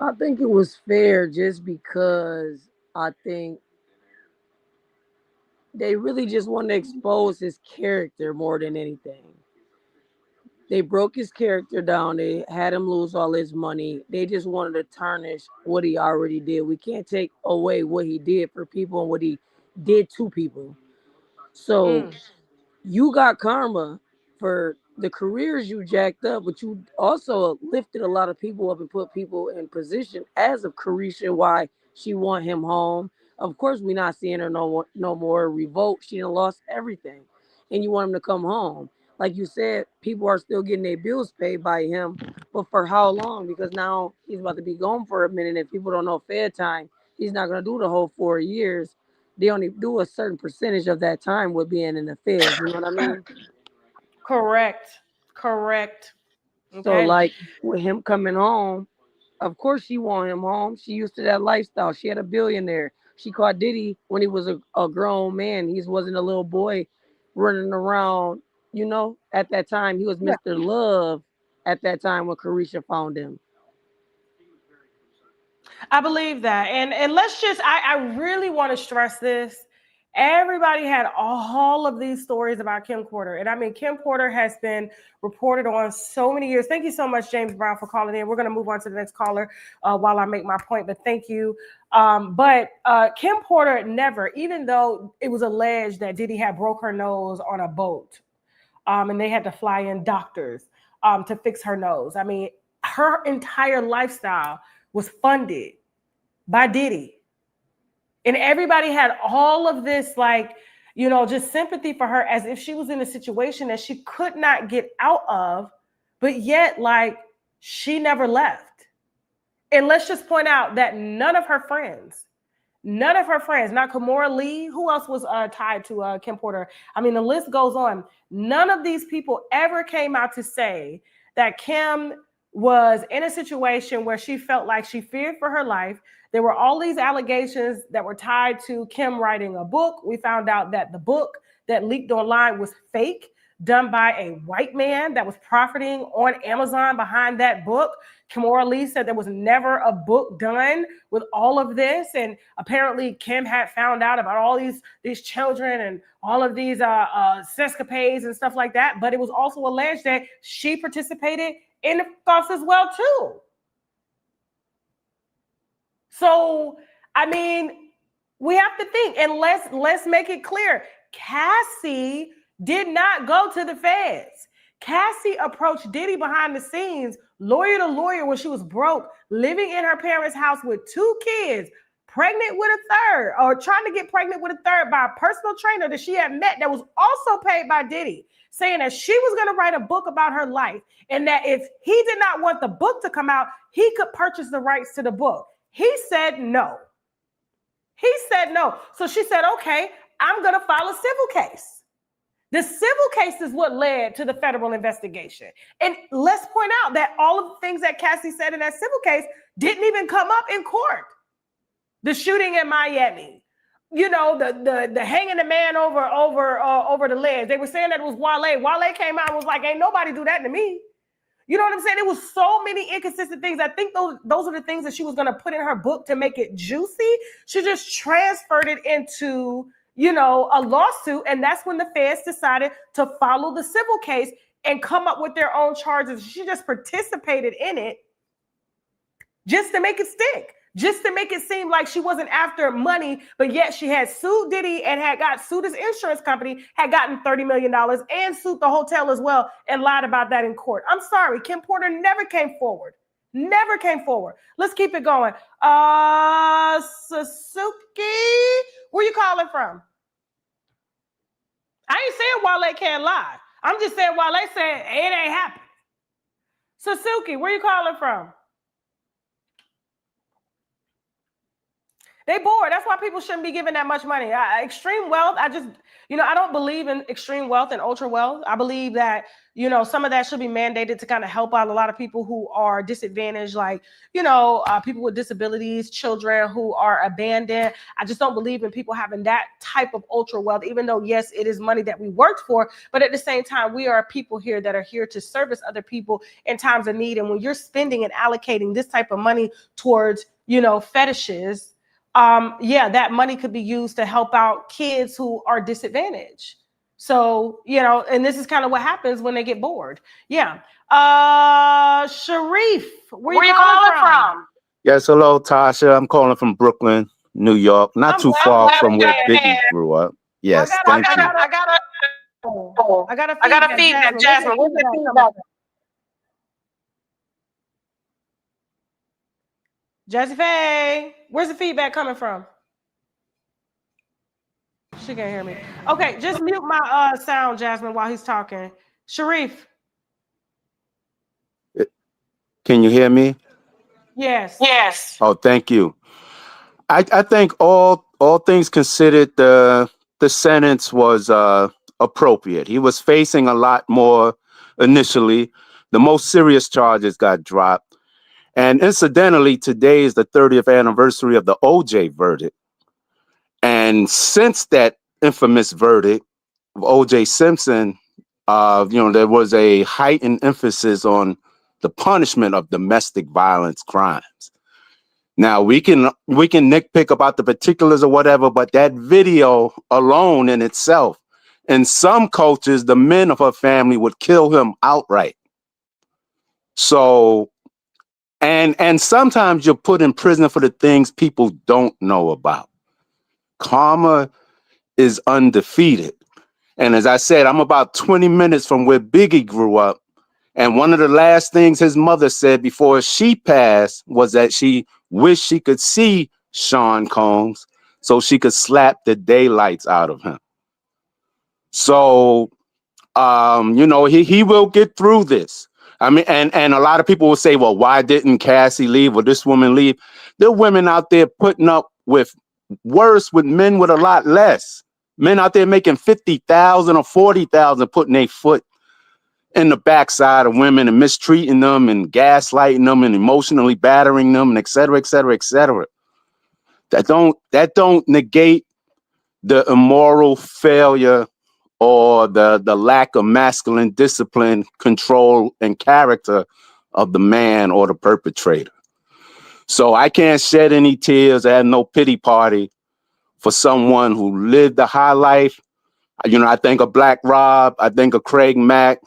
I think it was fair just because I think they really just want to expose his character more than anything. They broke his character down. They had him lose all his money. They just wanted to tarnish what he already did. We can't take away what he did for people and what he did to people. So you got karma for the careers you jacked up, but you also lifted a lot of people up and put people in position as of Carisha, why she want him home. Of course, we're not seeing her no more revolt. She done lost everything, and you want him to come home. Like you said, people are still getting their bills paid by him, but for how long? Because now he's about to be gone for a minute. If people don't know Fed time, he's not going to do the whole 4 years. They only do a certain percentage of that time with being in the Feds. You know what I mean? Correct. So, Okay. like, with him coming home, of course she want him home. She used to that lifestyle. She had a billionaire. She caught Diddy when he was a grown man. He wasn't a little boy running around, At that time, he was Yeah. Mr. Love at that time when Carisha found him. I believe that. And let's just I really want to stress this. Everybody had all of these stories about Kim Porter. And I mean, Kim Porter has been reported on so many years. Thank you so much, James Brown, for calling in. We're going to move on to the next caller while I make my point, but thank you. But Kim Porter never, even though it was alleged that Diddy had broke her nose on a boat and they had to fly in doctors to fix her nose. I mean, her entire lifestyle was funded by Diddy. And everybody had all of this, just sympathy for her as if she was in a situation that she could not get out of, but yet, she never left. And let's just point out that none of her friends, not Kimora Lee, who else was tied to Kim Porter? I mean, the list goes on. None of these people ever came out to say that Kim was in a situation where she felt like she feared for her life. There were all these allegations that were tied to Kim writing a book. We found out that the book that leaked online was fake, done by a white man that was profiting on Amazon behind that book. Kimora Lee said there was never a book done with all of this. And apparently Kim had found out about all these children and all of these sescapades and stuff like that. But it was also alleged that she participated in the thoughts as well, too. So, I mean, we have to think, and let's make it clear. Cassie did not go to the feds. Cassie approached Diddy behind the scenes, lawyer to lawyer, when she was broke, living in her parents' house with 2 kids, pregnant with a third, or trying to get pregnant with a third by a personal trainer that she had met that was also paid by Diddy, saying that she was going to write a book about her life, and that if he did not want the book to come out, he could purchase the rights to the book. He said no. So she said, okay, I'm going to file a civil case. The civil case is what led to the federal investigation. And let's point out that all of the things that Cassie said in that civil case didn't even come up in court. The shooting in Miami, the hanging the man over the ledge. They were saying that it was Wale. Wale came out and was like, ain't nobody do that to me. You know what I'm saying? It was so many inconsistent things. I think those are the things that she was going to put in her book to make it juicy. She just transferred it into, a lawsuit. And that's when the feds decided to follow the civil case and come up with their own charges. She just participated in it just to make it stick. Just to make it seem like she wasn't after money, but yet she had sued Diddy and had got sued his insurance company, had gotten $30 million and sued the hotel as well and lied about that in court. I'm sorry, Kim Porter never came forward. Let's keep it going. Sasuke, where you calling from? I ain't saying Wale can't lie. I'm just saying Wale said it ain't happening. Sasuke, where you calling from? They bored. That's why people shouldn't be giving that much money. Extreme wealth, I don't believe in extreme wealth and ultra wealth. I believe that, some of that should be mandated to kind of help out a lot of people who are disadvantaged, like, people with disabilities, children who are abandoned. I just don't believe in people having that type of ultra wealth, even though, yes, it is money that we worked for. But at the same time, we are people here that are here to service other people in times of need. And when you're spending and allocating this type of money towards, fetishes, that money could be used to help out kids who are disadvantaged. So, and this is kind of what happens when they get bored. Yeah. Sharif, where you calling from? Yes, hello, Tasha. I'm calling from Brooklyn, New York. Not too far from where Biggie grew up. Yes, thank you. I got a feedback, Jasmine. Where's the feedback? Jazzy Faye, where's the feedback coming from? She can't hear me. Okay, just mute my sound, Jasmine, while he's talking. Sharif. Can you hear me? Yes. Yes. Oh, thank you. I think all things considered, the sentence was appropriate. He was facing a lot more initially. The most serious charges got dropped. And incidentally, today is the 30th anniversary of the OJ verdict. And since that infamous verdict of OJ Simpson, there was a heightened emphasis on the punishment of domestic violence crimes. Now we can nitpick about the particulars or whatever, but that video alone in itself, in some cultures, the men of her family would kill him outright. So, and sometimes you're put in prison for the things people don't know about. Karma is undefeated. And as I said, I'm about 20 minutes from where Biggie grew up. And one of the last things his mother said before she passed was that she wished she could see Sean Combs so she could slap the daylights out of him. So, he will get through this. I mean, and a lot of people will say, well, why didn't Cassie leave or this woman leave? There are women out there putting up with men with a lot less. Men out there making $50,000 or $40,000, putting their foot in the backside of women and mistreating them and gaslighting them and emotionally battering them and et cetera, et cetera, et cetera. That don't negate the immoral failure or the lack of masculine discipline, control, and character of the man or the perpetrator. So I can't shed any tears. I have no pity party for someone who lived a high life. I think of Black Rob. I think of Craig Mack.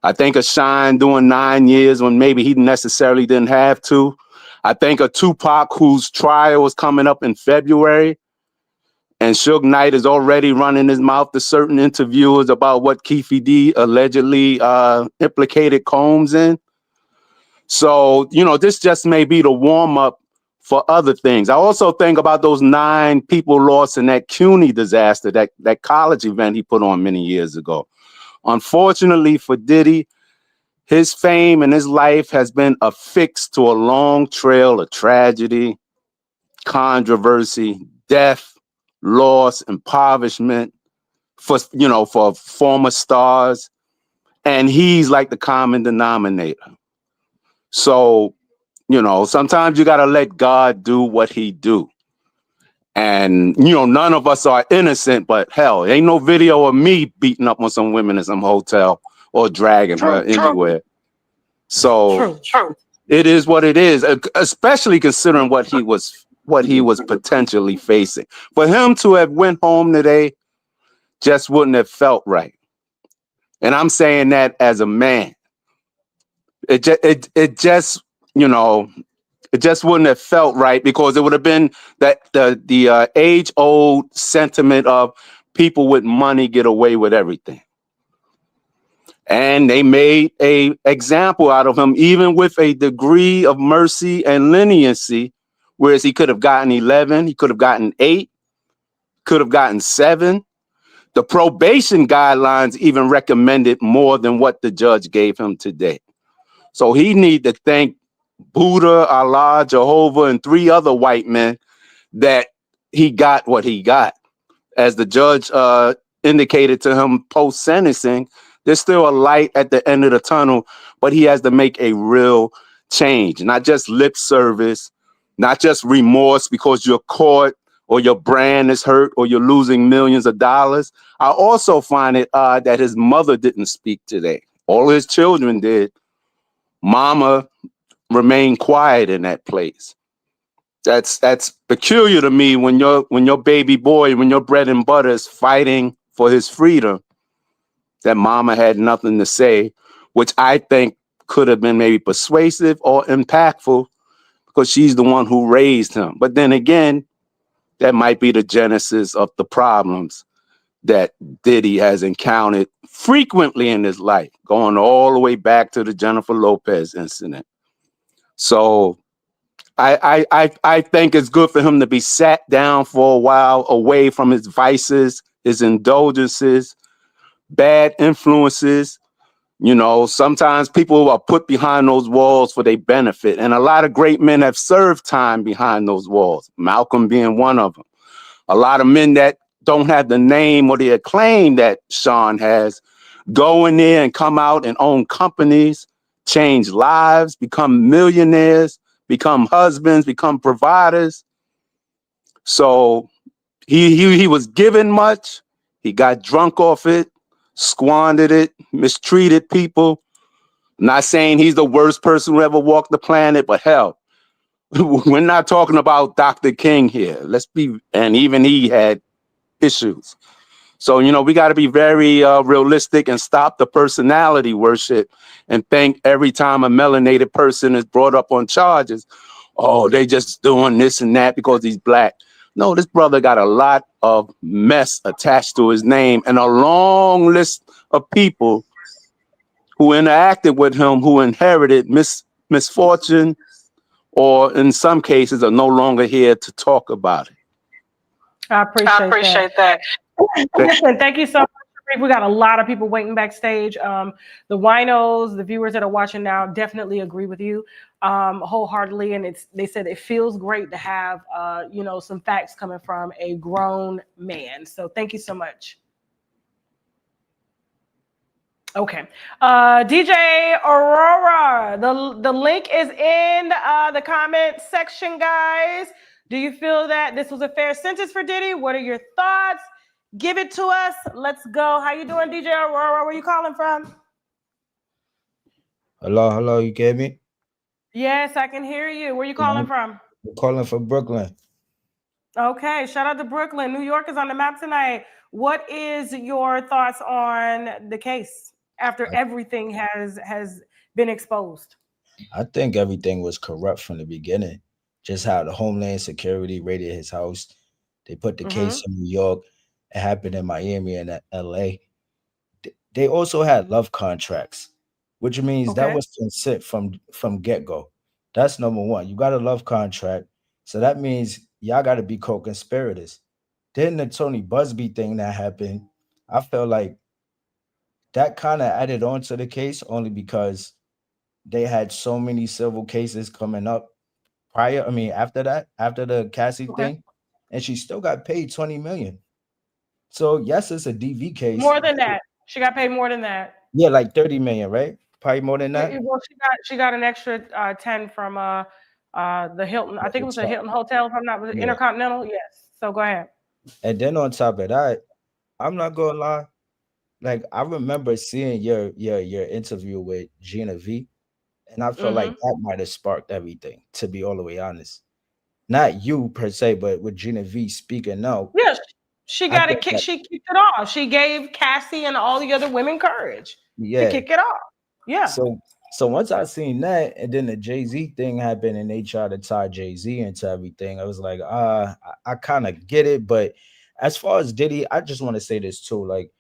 I think of Shine doing 9 years when maybe he necessarily didn't have to. I think of Tupac, whose trial is coming up in February. And Suge Knight is already running his mouth to certain interviewers about what Keefe D allegedly implicated Combs in. So, this just may be the warm up for other things. I also think about those 9 people lost in that CUNY disaster, that college event he put on many years ago. Unfortunately for Diddy, his fame and his life has been affixed to a long trail of tragedy, controversy, death, loss, impoverishment for former stars. And he's like the common denominator. So, sometimes you got to let God do what he do. And, none of us are innocent, but hell, ain't no video of me beating up on some women in some hotel or dragging her anywhere. So it is what it is, especially considering what he was potentially facing. For him to have went home today just wouldn't have felt right. And I'm saying that as a man. It just wouldn't have felt right, because it would have been that the age-old sentiment of people with money get away with everything. And they made an example out of him, even with a degree of mercy and leniency, whereas he could have gotten 11, he could have gotten 8, could have gotten 7. The probation guidelines even recommended more than what the judge gave him today. So he need to thank Buddha, Allah, Jehovah, and 3 other white men that he got what he got. As the judge indicated to him post-sentencing, there's still a light at the end of the tunnel, but he has to make a real change, not just lip service, not just remorse because you're caught or your brand is hurt or you're losing millions of dollars. I also find it odd that his mother didn't speak today. All his children did. Mama remained quiet in that place. That's peculiar to me when your baby boy, when your bread and butter is fighting for his freedom, that mama had nothing to say, which I think could have been maybe persuasive or impactful because she's the one who raised him. But then again, that might be the genesis of the problems that Diddy has encountered frequently in his life, going all the way back to the Jennifer Lopez incident. So I think it's good for him to be sat down for a while, away from his vices, his indulgences, bad influences. Sometimes people are put behind those walls for their benefit. And a lot of great men have served time behind those walls, Malcolm being one of them. A lot of men that don't have the name or the acclaim that Sean has go in there and come out and own companies, change lives, become millionaires, become husbands, become providers. So he was given much. He got drunk off it, squandered it, mistreated people. I'm not saying he's the worst person who ever walked the planet, but hell, we're not talking about Dr. King here. And even he had issues. So, we got to be very realistic and stop the personality worship and think every time a melanated person is brought up on charges, oh, they just doing this and that because he's black. No, this brother got a lot of mess attached to his name and a long list of people who interacted with him who inherited misfortune, or in some cases are no longer here to talk about it. I appreciate that. Listen, thank you so much. We got a lot of people waiting backstage. The winos, the viewers that are watching now, definitely agree with you wholeheartedly. And they said it feels great to have some facts coming from a grown man. So thank you so much. Okay. DJ Aurora, the link is in the comment section, guys. Do you feel that this was a fair sentence for Diddy? What are your thoughts? Give it to us. Let's go. How you doing, DJ Aurora? Where you calling from? Hello, you get me? Yes, I can hear you. Where you calling from? I'm calling from Brooklyn. Okay, shout out to Brooklyn. New York is on the map tonight. What is your thoughts on the case after everything has been exposed? I think everything was corrupt from the beginning. Just how the Homeland Security raided his house. They put the case in New York. It happened in Miami and LA. They also had love contracts, which means that was consent from get-go. That's number one. You got a love contract. So that means y'all got to be co-conspirators. Then the Tony Busby thing that happened, I felt like that kind of added on to the case only because they had so many civil cases coming up after the Cassie thing, and she still got paid 20 million. So yes, it's a DV case. More than that. She got paid more than that. Yeah, like 30 million, right? Probably more than that. Well, she got an extra 10 from the Hilton. I think it was a Hilton hotel, if I'm not Intercontinental. Yes. So go ahead. And then on top of that, I'm not gonna lie. Like I remember seeing your interview with Gina V, and I felt like that might have sparked everything, to be all the way honest. Not you per se, but with Gina V speaking out. Yes, she got it. She kicked it off. She gave Cassie and all the other women courage to kick it off. Yeah. So once I seen that, and then the Jay-Z thing happened, and they tried to tie Jay-Z into everything, I was like, I kind of get it. But as far as Diddy, I just want to say this too. Like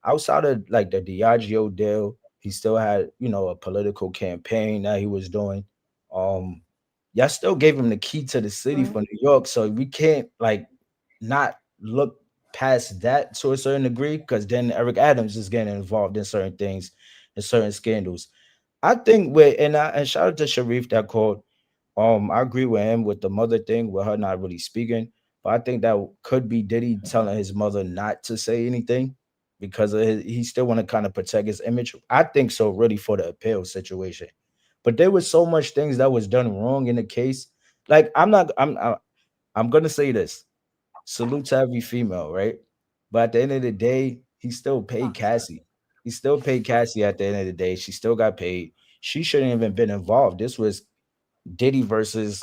outside of like the Diageo deal, he still had a political campaign that he was doing. Y'all still gave him the key to the city for New York, so we can't like not look past that to a certain degree, because then Eric Adams is getting involved in certain things and certain scandals. I think and shout out to Sharif that called. I agree with him with the mother thing, with her not really speaking, but I think that could be Diddy telling his mother not to say anything because he still want to kind of protect his image. I think so, really, for the appeal situation. But there was so much things that was done wrong in the case. Like I'm gonna say this. Salute to every female, right? But at the end of the day, he still paid Cassie. He still paid Cassie at the end of the day. She still got paid. She shouldn't even been involved. This was Diddy versus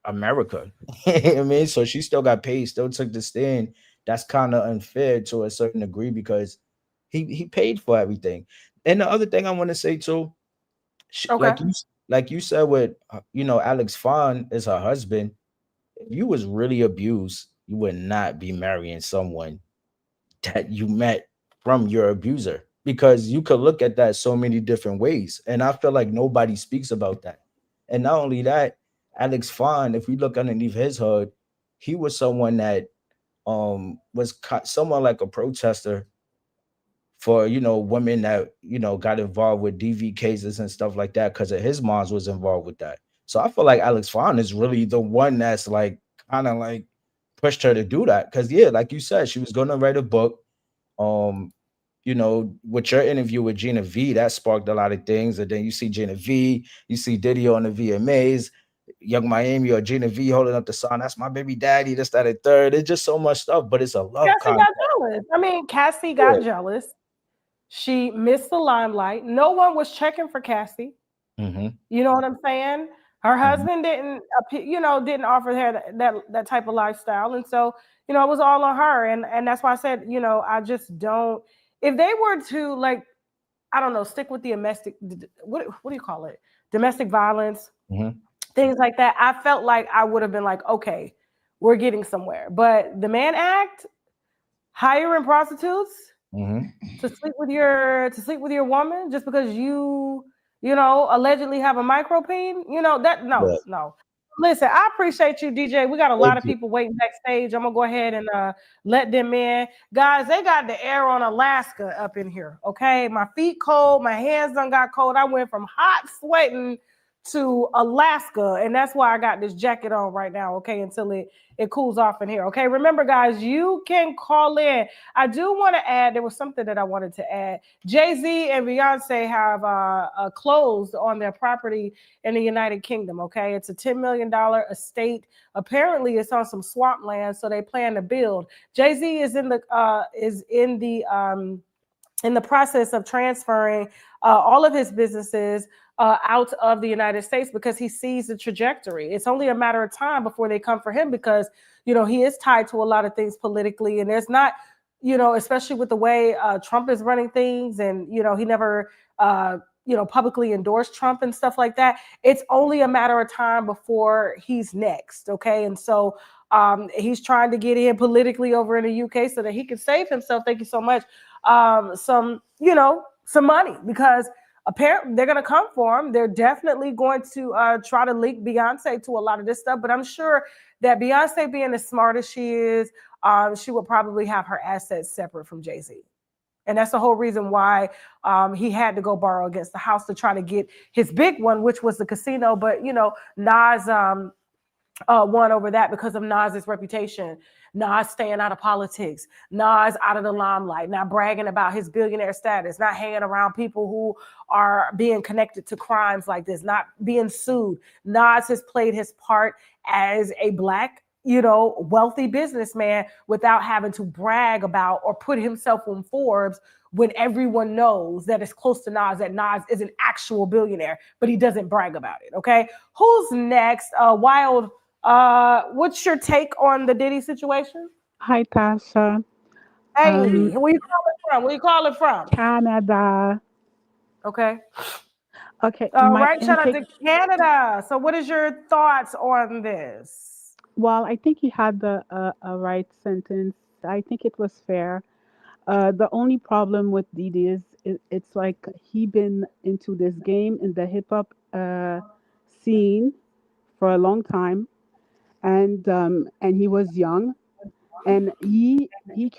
America. I mean, so she still got paid, still took the stand. That's kind of unfair to a certain degree because he paid for everything. And the other thing I want to say too, like you said with Alex Fon is her husband. If you was really abused, you would not be marrying someone that you met from your abuser, because you could look at that so many different ways. And I feel like nobody speaks about that. And not only that, Alex Fine, if we look underneath his hood, he was someone that was someone like a protester for, you know, women that, you know, got involved with DV cases and stuff like that because of his moms was involved with that. So I feel like Alex Fine is really the one that's like kind of like pushed her to do that. Because yeah, like you said, she was gonna write a book. Um, you know, with your interview with Gina V, that sparked a lot of things. And then you see Gina V, you see Diddy on the VMAs, Young Miami or Gina V holding up the sign, that's my baby daddy, this, that, and third. It's just so much stuff, but it's a love Cassie concept. got jealous. I mean, Cassie Yeah. got jealous. She missed the limelight. No one was checking for Cassie. Mm-hmm. You know what I'm saying? Her husband didn't, didn't offer her that type of lifestyle, and so it was all on her, and that's why I said, I just don't. If they were to like, I don't know, stick with the domestic, what do you call it? Domestic violence, things like that. I felt like I would have been like, okay, we're getting somewhere. But the Mann Act, hiring prostitutes to sleep with your woman just because you allegedly have a micropene, no. Listen, I appreciate you, DJ. We got a lot of people waiting backstage. I'm gonna go ahead and let them in. Guys, they got the air on Alaska up in here. Okay, my feet cold, my hands done got cold. I went from hot sweating to Alaska, and that's why I got this jacket on right now, okay, until it cools off in here. Okay, remember, guys, you can call in. I do want to add, there was something that I wanted to add. Jay-Z and Beyonce have closed on their property in the United Kingdom. Okay, it's a $10 million estate. Apparently it's on some swampland, so they plan to build. Jay-Z is in the process of transferring all of his businesses out of the United States because he sees the trajectory. It's only a matter of time before they come for him because, he is tied to a lot of things politically, and there's not, especially with the way Trump is running things, and, he never, publicly endorsed Trump and stuff like that. It's only a matter of time before he's next. Okay. And so he's trying to get in politically over in the UK so that he can save himself. Thank you so much. Some money, because apparently they're going to come for him. They're definitely going to try to link Beyonce to a lot of this stuff, but I'm sure that Beyonce, being as smart as she is, she would probably have her assets separate from Jay-Z. And that's the whole reason why he had to go borrow against the house to try to get his big one, which was the casino. But, Nas won over that because of Nas's reputation. Nas staying out of politics, Nas out of the limelight, not bragging about his billionaire status, not hanging around people who are being connected to crimes like this, not being sued. Nas has played his part as a Black, wealthy businessman without having to brag about or put himself on Forbes when everyone knows that it's close to Nas, that Nas is an actual billionaire, but he doesn't brag about it. Okay. Who's next? Wild. What's your take on the Diddy situation? Hi, Tasha. Hey, where you calling from? Where you calling from? Canada. Okay. Okay. All right. Shout out to Canada. So what is your thoughts on this? Well, I think he had a right sentence. I think it was fair. The only problem with Diddy is it's like he been into this game in the hip hop scene for a long time, and he was young, and he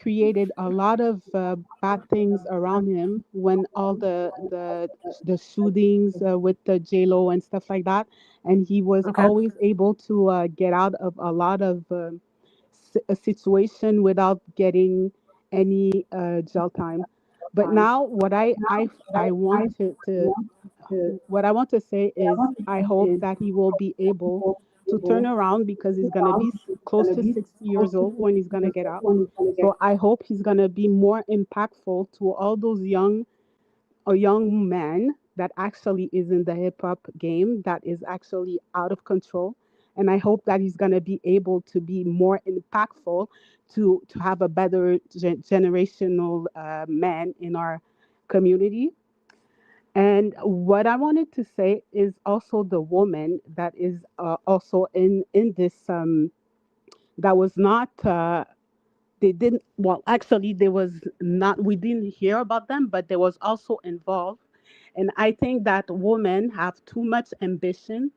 created a lot of bad things around him when all the shootings with the J-Lo and stuff like that, and he was always able to get out of a lot of a situation without getting any jail time. But now what I want to what I want to say is I hope that he will be able to turn around because he's going to be close to 60 years old when he's going to get out. So I hope he's going to be more impactful to all those young men that actually is in the hip hop game that is actually out of control. And I hope that he's going to be able to be more impactful to have a better generational man in our community. And what I wanted to say is also the woman that is also in this that was not they didn't well actually there was not we didn't hear about them, but they was also involved. And I think that women have too much ambition,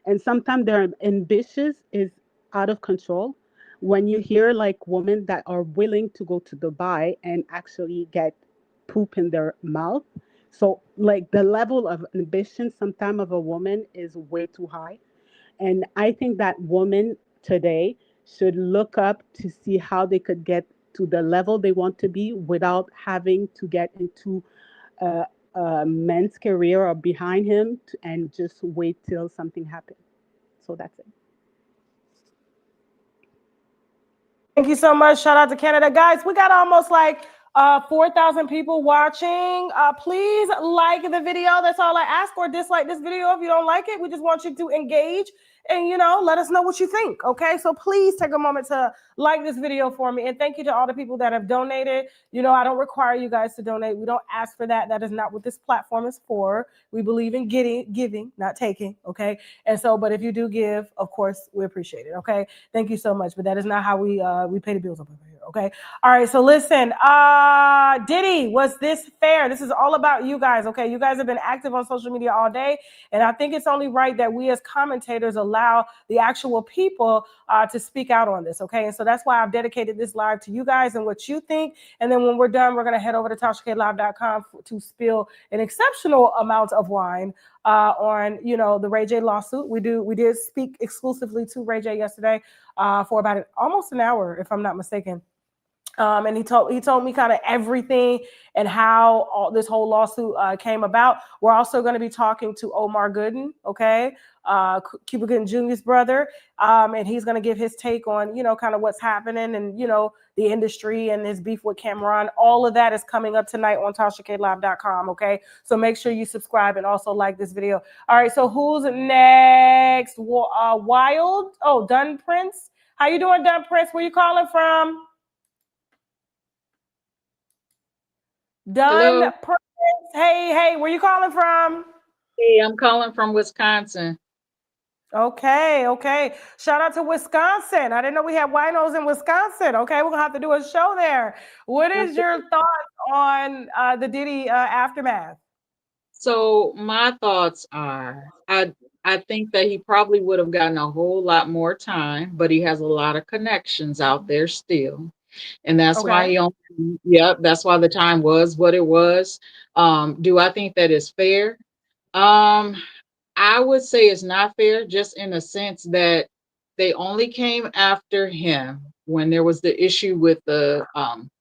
And sometimes their ambitions is out of control. When you hear like women that are willing to go to Dubai and actually get poop in their mouth, so like the level of ambition sometimes of a woman is way too high. And I think that women today should look up to see how they could get to the level they want to be without having to get into a, a men's career or behind him and just wait till something happens. So that's it. Thank you so much. Shout out to Canada. Guys, we got almost like 4,000 people watching. Please like the video. That's all I ask, or dislike this video if you don't like it. We just want you to engage and, let us know what you think. Okay, so please take a moment to like this video for me. And thank you to all the people that have donated. I don't require you guys to donate. We don't ask for that. That is not what this platform is for. We believe in giving, not taking. Okay, and so, but if you do give, of course, we appreciate it. Okay, thank you so much. But that is not how we pay the bills up over here. Okay, all right. So listen, Diddy, was this fair? This is all about you guys. Okay, you guys have been active on social media all day, and I think it's only right that we as commentators allow the actual people to speak out on this. Okay, and so that's why I've dedicated this live to you guys and what you think. And then when we're done, we're gonna head over to TashaKLive.com to spill an exceptional amount of wine on the Ray J lawsuit. We did speak exclusively to Ray J yesterday for about almost an hour, if I'm not mistaken. And he told me kind of everything and how this whole lawsuit came about. We're also going to be talking to Omar Gooden, okay, Cuba Gooding Jr.'s brother, and he's going to give his take on kind of what's happening and the industry and his beef with Cameron. All of that is coming up tonight on TashaKLive.com, okay? So make sure you subscribe and also like this video. All right, so who's next? Wild? Oh, Dunn Prince. How you doing, Dunn Prince? Where you calling from? Dunn Prince. Hey, where you calling from? Hey, I'm calling from Wisconsin. Okay. Shout out to Wisconsin. I didn't know we had winos in Wisconsin. Okay, we're gonna have to do a show there. What is your thoughts on the Diddy aftermath? So my thoughts are, I think that he probably would have gotten a whole lot more time, but he has a lot of connections out there still. And that's why that's why the time was what it was. Do I think that is fair? I would say it's not fair, just in a sense that they only came after him when there was the issue with the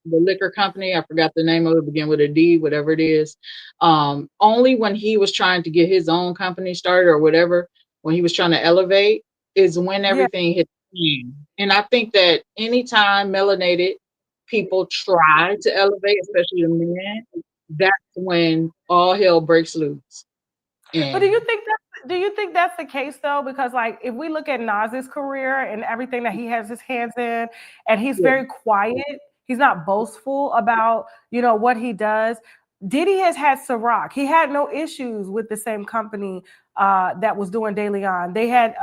liquor company. I forgot the name of it, begin with a D, whatever it is. Only when he was trying to get his own company started or whatever, when he was trying to elevate, is when everything hit the fan. And I think that anytime melanated people try to elevate, especially the men, that's when all hell breaks loose. But do you think that's the case though? Because like if we look at Nas's career and everything that he has his hands in, and he's very quiet, he's not boastful about what he does. Diddy has had Ciroc. He had no issues with the same company that was doing De Leon. They had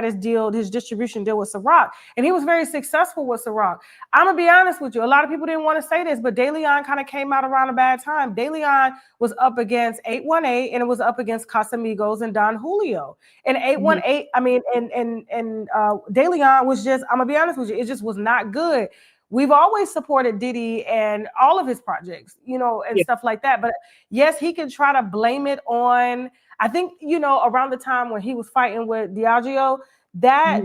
his distribution deal with Ciroc, and he was very successful with Ciroc. I'm gonna be honest with you. A lot of people didn't want to say this, but De Leon kind of came out around a bad time. De Leon was up against 818, and it was up against Casamigos and Don Julio. And 818, I mean, and De Leon was just, I'm gonna be honest with you, it just was not good. We've always supported Diddy and all of his projects, and stuff like that. But yes, he can try to blame it on, I think, around the time when he was fighting with Diageo, that,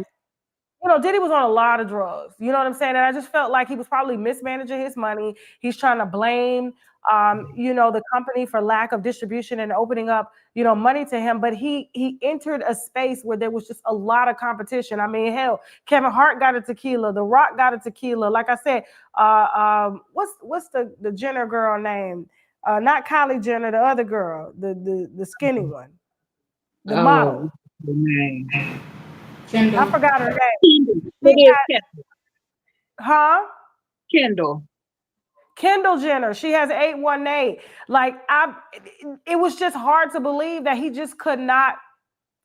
Diddy was on a lot of drugs. You know what I'm saying? And I just felt like he was probably mismanaging his money. He's trying to blame, the company for lack of distribution and opening up, money to him. But he entered a space where there was just a lot of competition. I mean, hell, Kevin Hart got a tequila. The Rock got a tequila. Like I said, what's the Jenner girl name? Not Kylie Jenner, the other girl, the skinny one, the model. Kendall. I forgot her name. Kendall Jenner. She has 818. Like it was just hard to believe that he just could not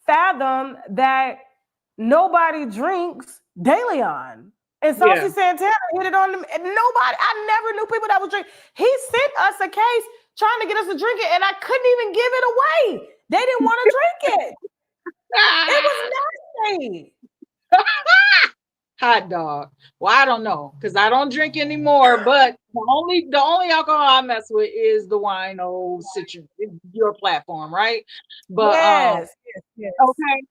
fathom that nobody drinks De Leon. And Saucy Santana hit it on them. And I never knew people that would drink. He sent us a case trying to get us to drink it, and I couldn't even give it away. They didn't want to drink it. It was right. Hot dog. Well, I don't know because I don't drink anymore. But the only alcohol I mess with is the wino your platform, right? But Yes, yes, yes. okay.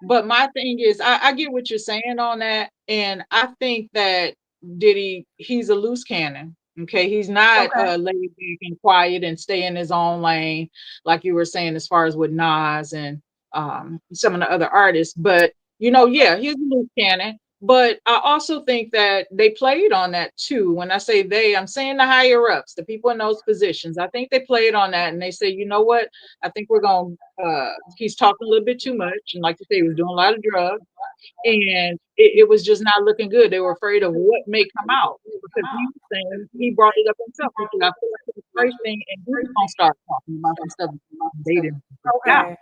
But my thing is, I get what you're saying on that, and I think that Diddy, he's a loose cannon. Okay, he's not Okay. laid back and quiet and stay in his own lane, like you were saying, as far as with Nas and some of the other artists. But yeah, he's a loose cannon. But I also think that they played on that too. When I say they, I'm saying the higher ups, the people in those positions. I think they played on that, and they say, you know what? I think we're going to he's talking a little bit too much. And like you say, he was doing a lot of drugs. And it was just not looking good. They were afraid of what may come out because he was saying he brought it up himself. He said, I feel like it's the first thing, and he's going to start talking about some stuff they didn't put out. Okay.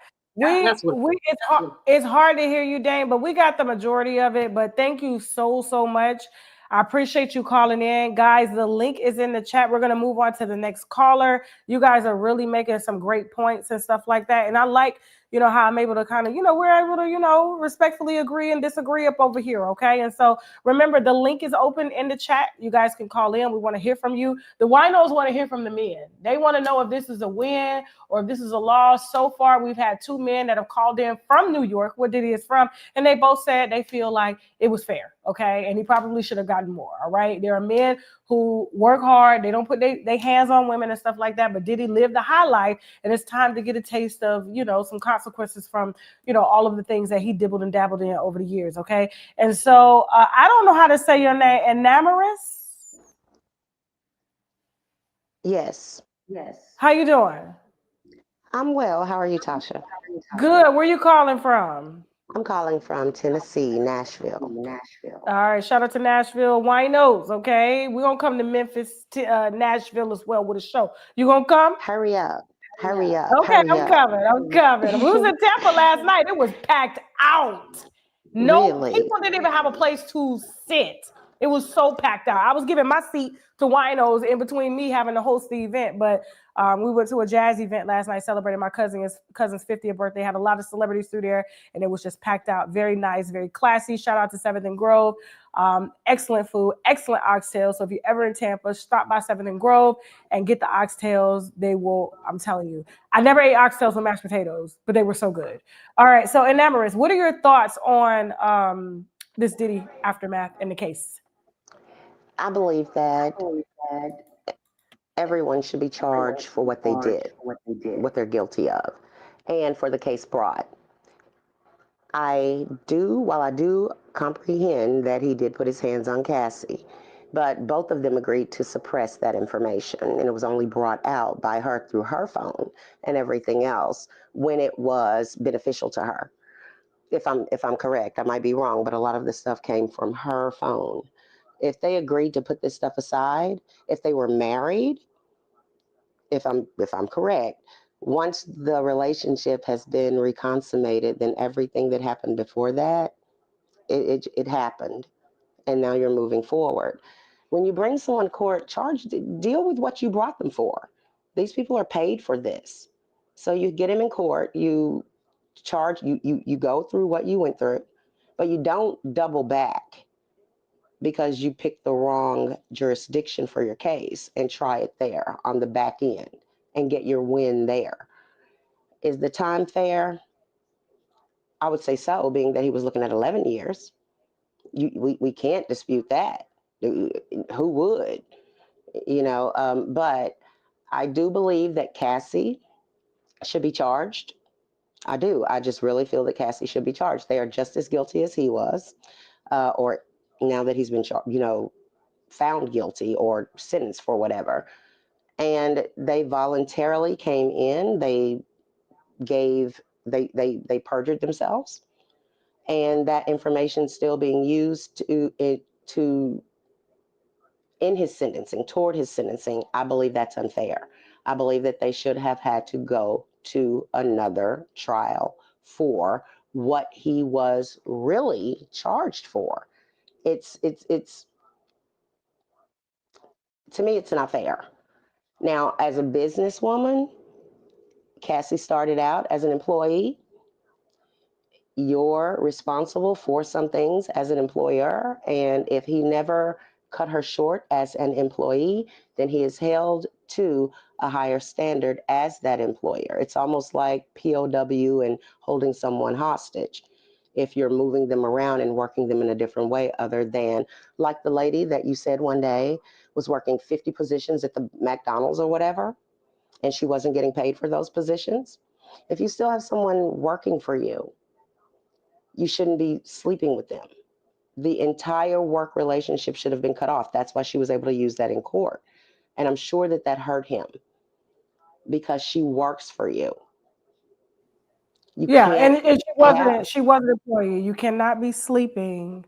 It's hard to hear you, Dane, but we got the majority of it. But thank you so much. I appreciate you calling in. Guys, the link is in the chat. We're gonna move on to the next caller. You guys are really making some great points and stuff like that. And I like, how I'm able to kind of, we're able to, respectfully agree and disagree up over here. Okay. And so remember, the link is open in the chat. You guys can call in. We want to hear from you. The winos want to hear from the men. They want to know if this is a win or if this is a loss. So far, we've had 2 men that have called in from New York, where Diddy is from, and they both said they feel like it was fair, okay? And he probably should have gotten more, all right? There are men who work hard. They don't put their hands on women and stuff like that, but Diddy lived a high life, and it's time to get a taste of, some consequences from, all of the things that he dibbled and dabbled in over the years, okay? And so I don't know how to say your name, Enamoris? Yes. How you doing? I'm well. How are you, Tasha? Good. Where you calling from? I'm calling from Tennessee, Nashville. All right, shout out to Nashville winos, okay? We're going to come to Memphis, Nashville as well with a show. You going to come? Hurry up. Okay, I'm coming. We was in Tampa last night. It was packed out. No Really? people didn't even have a place to sit. It was so packed out. I was giving my seat to winos in between me having to host the event, but we went to a jazz event last night, celebrating my cousin's 50th birthday. Had a lot of celebrities through there, and it was just packed out. Very nice, very classy. Shout out to 7th and Grove. Excellent food, excellent oxtails. So if you're ever in Tampa, stop by 7th and Grove and get the oxtails. They will, I'm telling you. I never ate oxtails with mashed potatoes, but they were so good. All right, so Enamoris, what are your thoughts on this Diddy aftermath in the case? I believe that everyone should be charged for what they did, what they're guilty of, and for the case brought. While I do comprehend that he did put his hands on Cassie, but both of them agreed to suppress that information, and it was only brought out by her through her phone and everything else when it was beneficial to her. If I'm correct, I might be wrong, but a lot of this stuff came from her phone. If they agreed to put this stuff aside, if they were married, if I'm correct, once the relationship has been reconsummated, then everything that happened before that, it happened, and now you're moving forward. When you bring someone to court, deal with what you brought them for. These people are paid for this, so you get them in court. You charge. You go through what you went through, but you don't double back because you picked the wrong jurisdiction for your case and try it there on the back end and get your win there. Is the time fair? I would say so, being that he was looking at 11 years. We can't dispute that. Who would? But I do believe that Cassie should be charged. I do. I just really feel that Cassie should be charged. They are just as guilty as he was, or now that he's been found guilty or sentenced for whatever. And they voluntarily came in. They perjured themselves, and that information still being used in his sentencing, toward his sentencing. I believe that's unfair. I believe that they should have had to go to another trial for what he was really charged for. It's to me, it's not fair. Now, as a businesswoman, Cassie started out as an employee. you're responsible for some things as an employer. And if he never cut her short as an employee, then he is held to a higher standard as that employer. It's almost like POW and holding someone hostage if you're moving them around and working them in a different way, other than like the lady that you said one day was working 50 positions at the McDonald's or whatever, and she wasn't getting paid for those positions. If you still have someone working for you shouldn't be sleeping with them. The entire work relationship should have been cut off. That's why she was able to use that in court. And I'm sure that that hurt him because she works for you. You Yeah, can't and have she wasn't an employee. You cannot be sleeping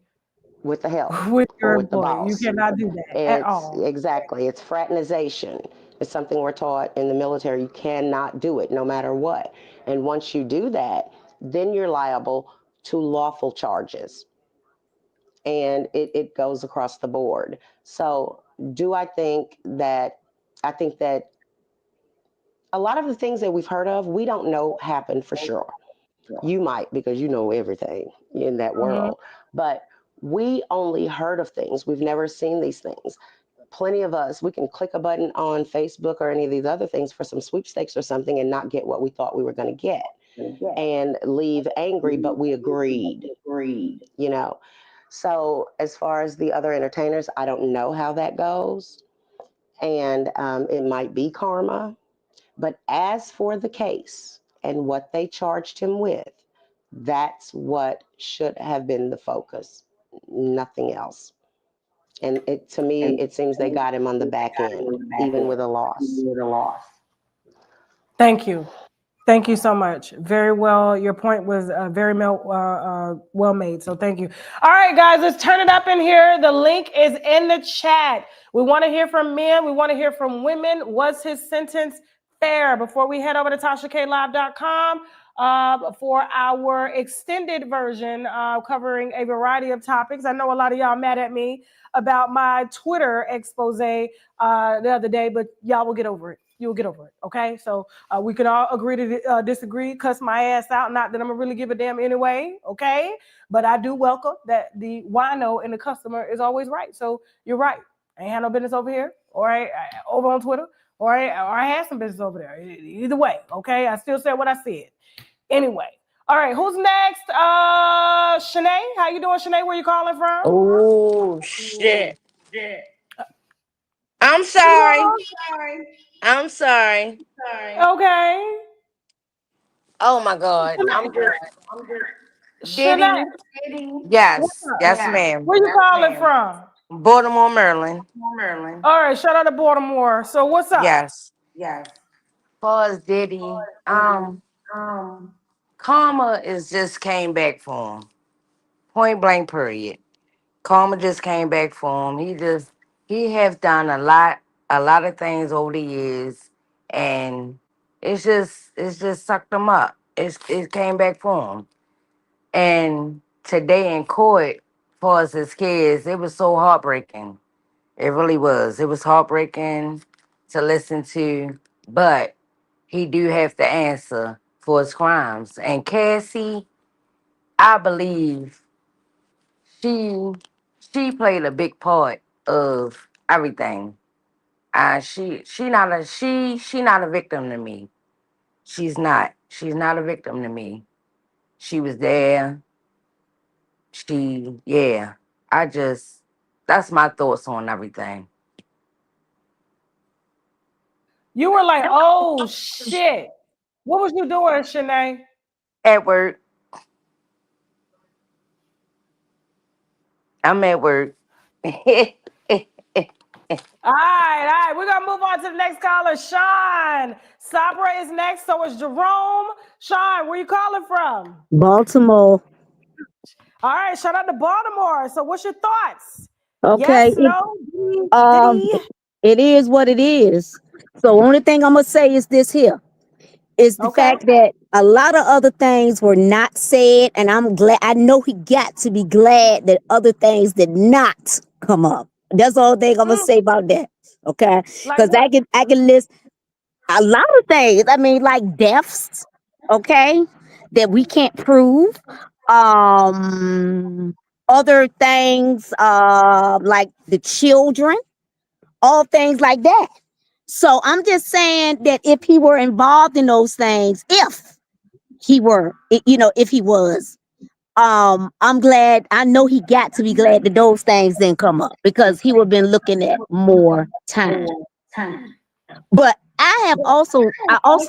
with the help with or your with the employee. You boss. cannot do that at It's all. exactly, it's fraternization. It's something we're taught in the military. You cannot do it no matter what. And once you do that, then you're liable to lawful charges. And it goes across the board. So, do I think that a lot of the things that we've heard of, we don't know happen for sure. You might because you know everything in that Mhm. world, but we only heard of things. We've never seen these things. Plenty of us, we can click a button on Facebook or any of these other things for some sweepstakes or something and not get what we thought we were going to get and leave angry, but we agreed, you know. So, as far as the other entertainers, I don't know how that goes. And it might be karma. But as for the case and what they charged him with, that's what should have been the focus, nothing else. And to me, it seems they got him on the back end, even with a loss. Thank you. Thank you so much. Very well. Your point was well made. So thank you. All right, guys, let's turn it up in here. The link is in the chat. We want to hear from men. We want to hear from women. Was his sentence fair? Before we head over to TashaKLive.com for our extended version covering a variety of topics. I know a lot of y'all mad at me about my Twitter expose the other day, but y'all will get over it. You'll get over it. Okay. So we can all agree to disagree, cuss my ass out. Not that I'm gonna really give a damn anyway. Okay. But I do welcome that the wino and the customer is always right. So you're right. I ain't had no business over here or over on Twitter or I had some business over there. Either way. Okay. I still said what I said. Anyway. All right. Who's next? Shanae. How you doing, Shanae? Where you calling from? Oh shit. I'm sorry. I'm sorry. Okay. Oh my god. Diddy. Shanae. What's Yes. up? Yes, ma'am. Where you calling from? Baltimore, Maryland. All right, shout out to Baltimore. So what's up? Yes. Pause Diddy. Karma is just came back for him. Point blank period. Karma just came back for him. He has done a lot of things over the years, and it's just sucked him up. It came back for him. And today in court, for us as kids, it was so heartbreaking. It really was. It was heartbreaking to listen to, but he do have to answer for his crimes. And Cassie, I believe she she played a big part of everything. She not a victim to me. She's not. She's not a victim to me. She was there. Yeah. I just that's my thoughts on everything. You were like, oh shit. What was you doing, Shanae? At work. I'm at work. All right. We're gonna move on to the next caller, Sean. Sabra is next, so is Jerome. Sean, where you calling from? Baltimore. All right, shout out to Baltimore. So what's your thoughts? Okay. Yes, no, Um, Diddy. it is what it is. So only thing I'm gonna say is this here is the Okay. fact that a lot of other things were not said, and I'm glad. I know he got to be glad that other things did not come up. That's the only thing I'm gonna say about that. Okay, Like because what? I can list a lot of things. I mean, like deaths. Okay, that we can't prove. other things, like the children, all things like that. So I'm just saying that if he were involved in those things, if he were, if he was, I'm glad. I know he got to be glad that those things didn't come up because he would have been looking at more time. But I also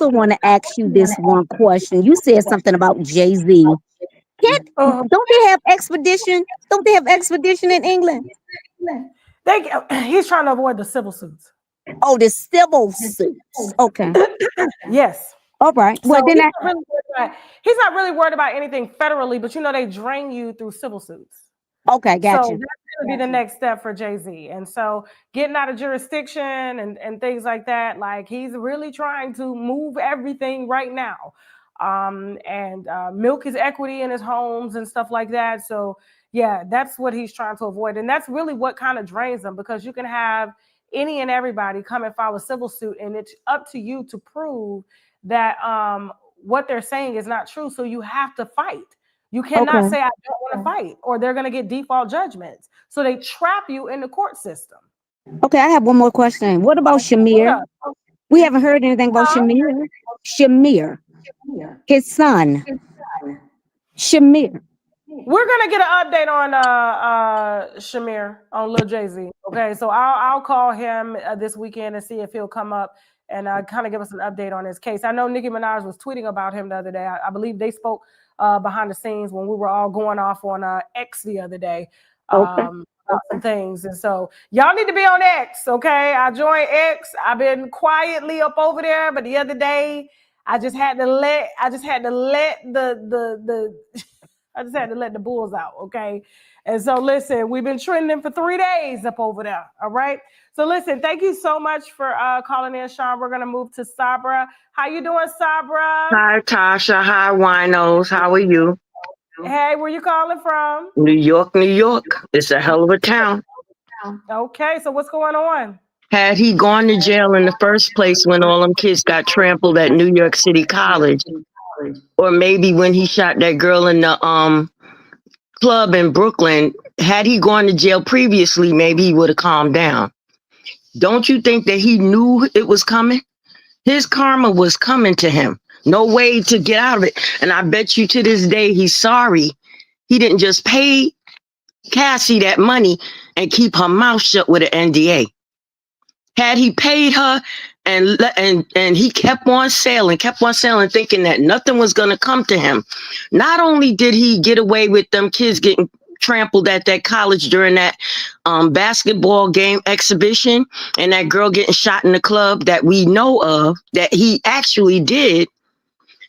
want to ask you this one question. You said something about Jay-Z. Don't they have expedition? Don't they have expedition in England? He's trying to avoid the civil suits. Oh, the civil suits. Okay. Yes. All right. So Well, then he's not really worried about anything federally, but they drain you through civil suits. Okay, got So you. that's going to be the next step for Jay-Z. And so getting out of jurisdiction and things like that, like he's really trying to move everything right now. And milk his equity in his homes and stuff like that. So yeah, that's what he's trying to avoid. And that's really what kind of drains him, because you can have any and everybody come and file a civil suit, and it's up to you to prove that what they're saying is not true. So you have to fight. You cannot say, I don't want to fight, or they're going to get default judgments. So they trap you in the court system. Okay, I have one more question. What about Shamir? We haven't heard anything about Shamir. Shamir, his son. Shamir. We're gonna get an update on Shamir, on Lil Jay-Z. Okay, so I'll call him this weekend and see if he'll come up and kind of give us an update on his case. I know Nicki Minaj was tweeting about him the other day. I believe they spoke behind the scenes when we were all going off on X the other day. About some things. And so y'all need to be on X, okay? I joined X. I've been quietly up over there, but the other day I just had to let the bulls out, okay? And so listen, we've been trending for 3 days up over there, all right? So listen, thank you so much for calling in, Sean. We're gonna move to Sabra. How you doing, Sabra? Hi, Tasha. Hi, Winos. How are you? Hey, where you calling from? New York, New York. It's a hell of a town. Okay, so what's going on? Had he gone to jail in the first place when all them kids got trampled at New York City College, or maybe when he shot that girl in the club in Brooklyn, had he gone to jail previously, maybe he would have calmed down. Don't you think that he knew it was coming? His karma was coming to him. No way to get out of it. And I bet you to this day he's sorry he didn't just pay Cassie that money and keep her mouth shut with an NDA. Had he paid her and he kept on sailing, thinking that nothing was going to come to him. Not only did he get away with them kids getting trampled at that college during that basketball game exhibition, and that girl getting shot in the club that we know of, that he actually did,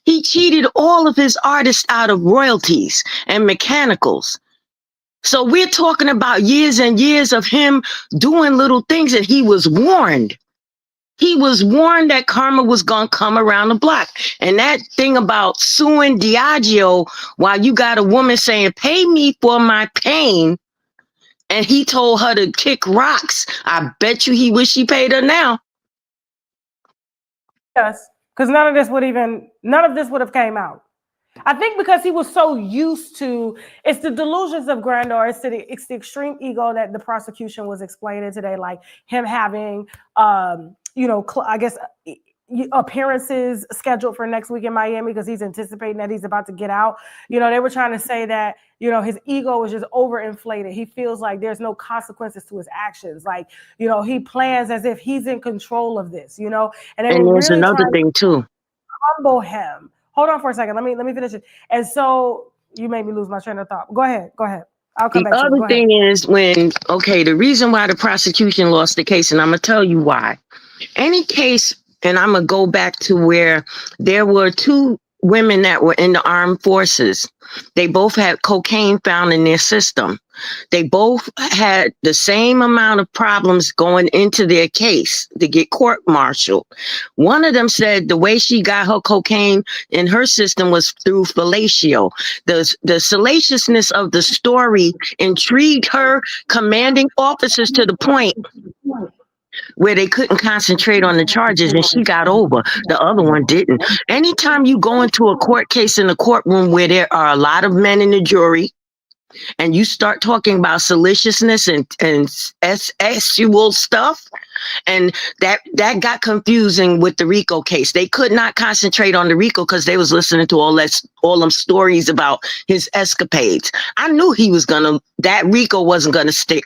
he cheated all of his artists out of royalties and mechanicals. So we're talking about years and years of him doing little things, and he was warned. He was warned that karma was going to come around the block. And that thing about suing Diageo while you got a woman saying, pay me for my pain, and he told her to kick rocks, I bet you he wish he paid her now. Yes, because none of this would have came out. I think because he was so used to, it's the delusions of grandeur, it's the extreme ego that the prosecution was explaining today, like him having, I guess, appearances scheduled for next week in Miami because he's anticipating that he's about to get out. They were trying to say that, his ego is just overinflated. He feels like there's no consequences to his actions. Like, he plans as if he's in control of this, and there's really another thing too. Humble him. Hold on for a second. Let me finish it. And so you made me lose my train of thought. Go ahead. I'll come back to you. The other thing is the reason why the prosecution lost the case, and I'm going to tell you why. Any case, and I'm going to go back to where there were 2 women that were in the armed forces. They both had cocaine found in their system. They both had the same amount of problems going into their case to get court-martialed. One of them said the way she got her cocaine in her system was through fellatio. The salaciousness of the story intrigued her commanding officers to the point where they couldn't concentrate on the charges and she got over. The other one didn't. Anytime you go into a court case in a courtroom where there are a lot of men in the jury and you start talking about salaciousness and sexual stuff, and that got confusing with the Rico case. They could not concentrate on the Rico because they was listening to all them stories about his escapades. I knew that Rico wasn't gonna stick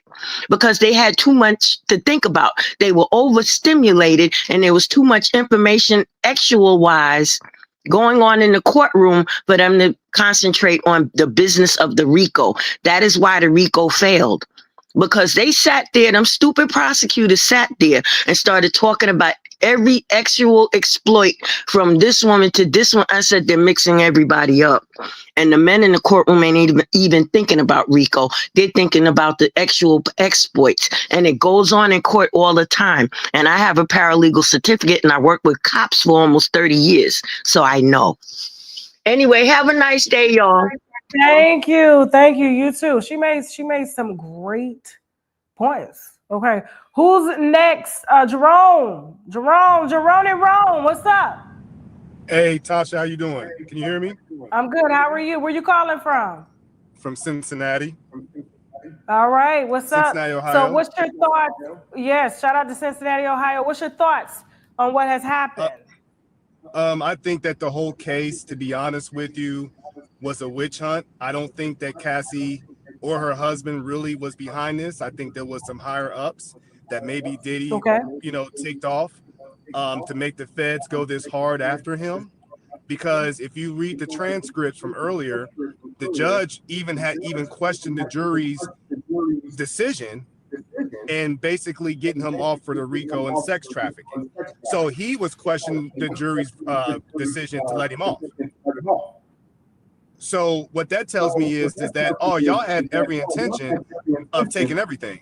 because they had too much to think about. They were overstimulated and there was too much information actual wise going on in the courtroom for them to concentrate on the business of the Rico. That is why the Rico failed. Because they sat there, them stupid prosecutors sat there and started talking about every actual exploit from this woman to this one. I said, they're mixing everybody up. And the men in the courtroom ain't even thinking about Rico. They're thinking about the actual exploits. And it goes on in court all the time. And I have a paralegal certificate and I worked with cops for almost 30 years. So I know. Anyway, have a nice day, y'all. Thank you. You too. She made some great points. Okay, who's next? Jerome in Rome. What's up? Hey, Tasha, how you doing? Can you hear me? I'm good. How are you? Where you calling from? From Cincinnati. All right. What's Cincinnati, up? Ohio. So, what's your thoughts? Yes. Shout out to Cincinnati, Ohio. What's your thoughts on what has happened? I think that the whole case, to be honest with you, was a witch hunt. I don't think that Cassie or her husband really was behind this. I think there was some higher ups that maybe Diddy, ticked off to make the feds go this hard after him. Because if you read the transcripts from earlier, the judge even questioned the jury's decision and basically getting him off for the RICO and sex trafficking. So he was questioning the jury's decision to let him off. So what that tells me is that, y'all had every intention of taking everything.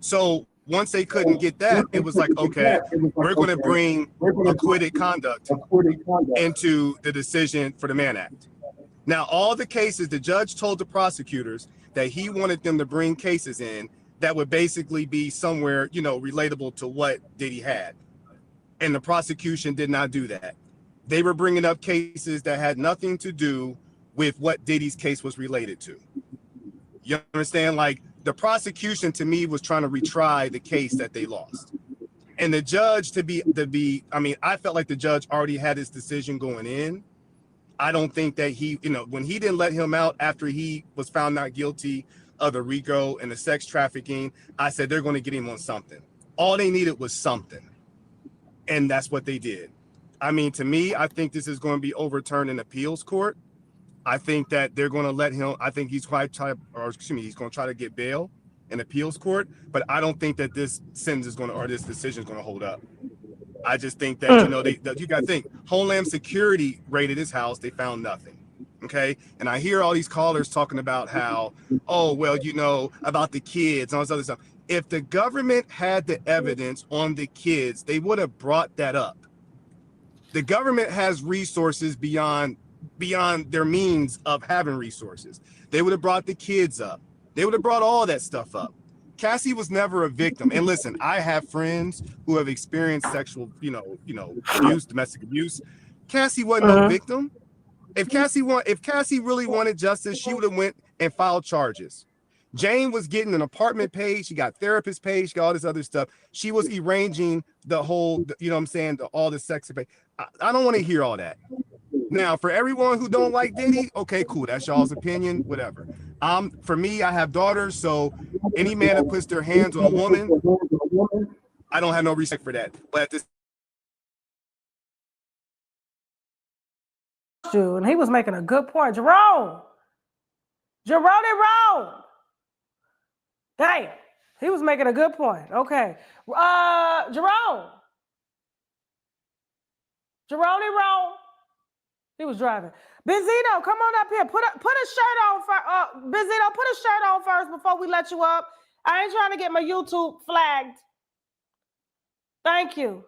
So once they couldn't get that, it was like, okay, we're going to bring acquitted conduct into the decision for the Mann Act. Now, all the cases, the judge told the prosecutors that he wanted them to bring cases in that would basically be somewhere, relatable to what Diddy had. And the prosecution did not do that. They were bringing up cases that had nothing to do with what Diddy's case was related to. You understand? Like, the prosecution to me was trying to retry the case that they lost. And the judge I felt like the judge already had his decision going in. I don't think that he, when he didn't let him out after he was found not guilty of the RICO and the sex trafficking, I said they're going to get him on something. All they needed was something. And that's what they did. To me, I think this is going to be overturned in appeals court. I think that they're going to let him, I think he's going to try to get bail in appeals court, but I don't think that this sentence is going to, or this decision is going to hold up. I just think that, you got to think, Homeland Security raided his house. They found nothing. Okay. And I hear all these callers talking about how, about the kids and all this other stuff. If the government had the evidence on the kids, they would have brought that up. The government has resources beyond their means of having resources. They would have brought the kids up. They would have brought all that stuff up. Cassie was never a victim. And listen, I have friends who have experienced sexual, abuse, domestic abuse. Cassie wasn't no victim. If Cassie really wanted justice, she would have went and filed charges. Jane was getting an apartment paid. She got therapist paid. She got all this other stuff. She was arranging the whole, all the sex. I don't want to hear all that. Now, for everyone who don't like Diddy, okay, cool. That's y'all's opinion, whatever. For me, I have daughters, so any man that puts their hands on a woman, I don't have no respect for that. But at this, and he was making a good point. Jerome. Damn, he was making a good point. Okay, Jerome. He was driving. Benzino, come on up here. Put a shirt on first. Benzino, put a shirt on first before we let you up. I ain't trying to get my YouTube flagged. Thank you.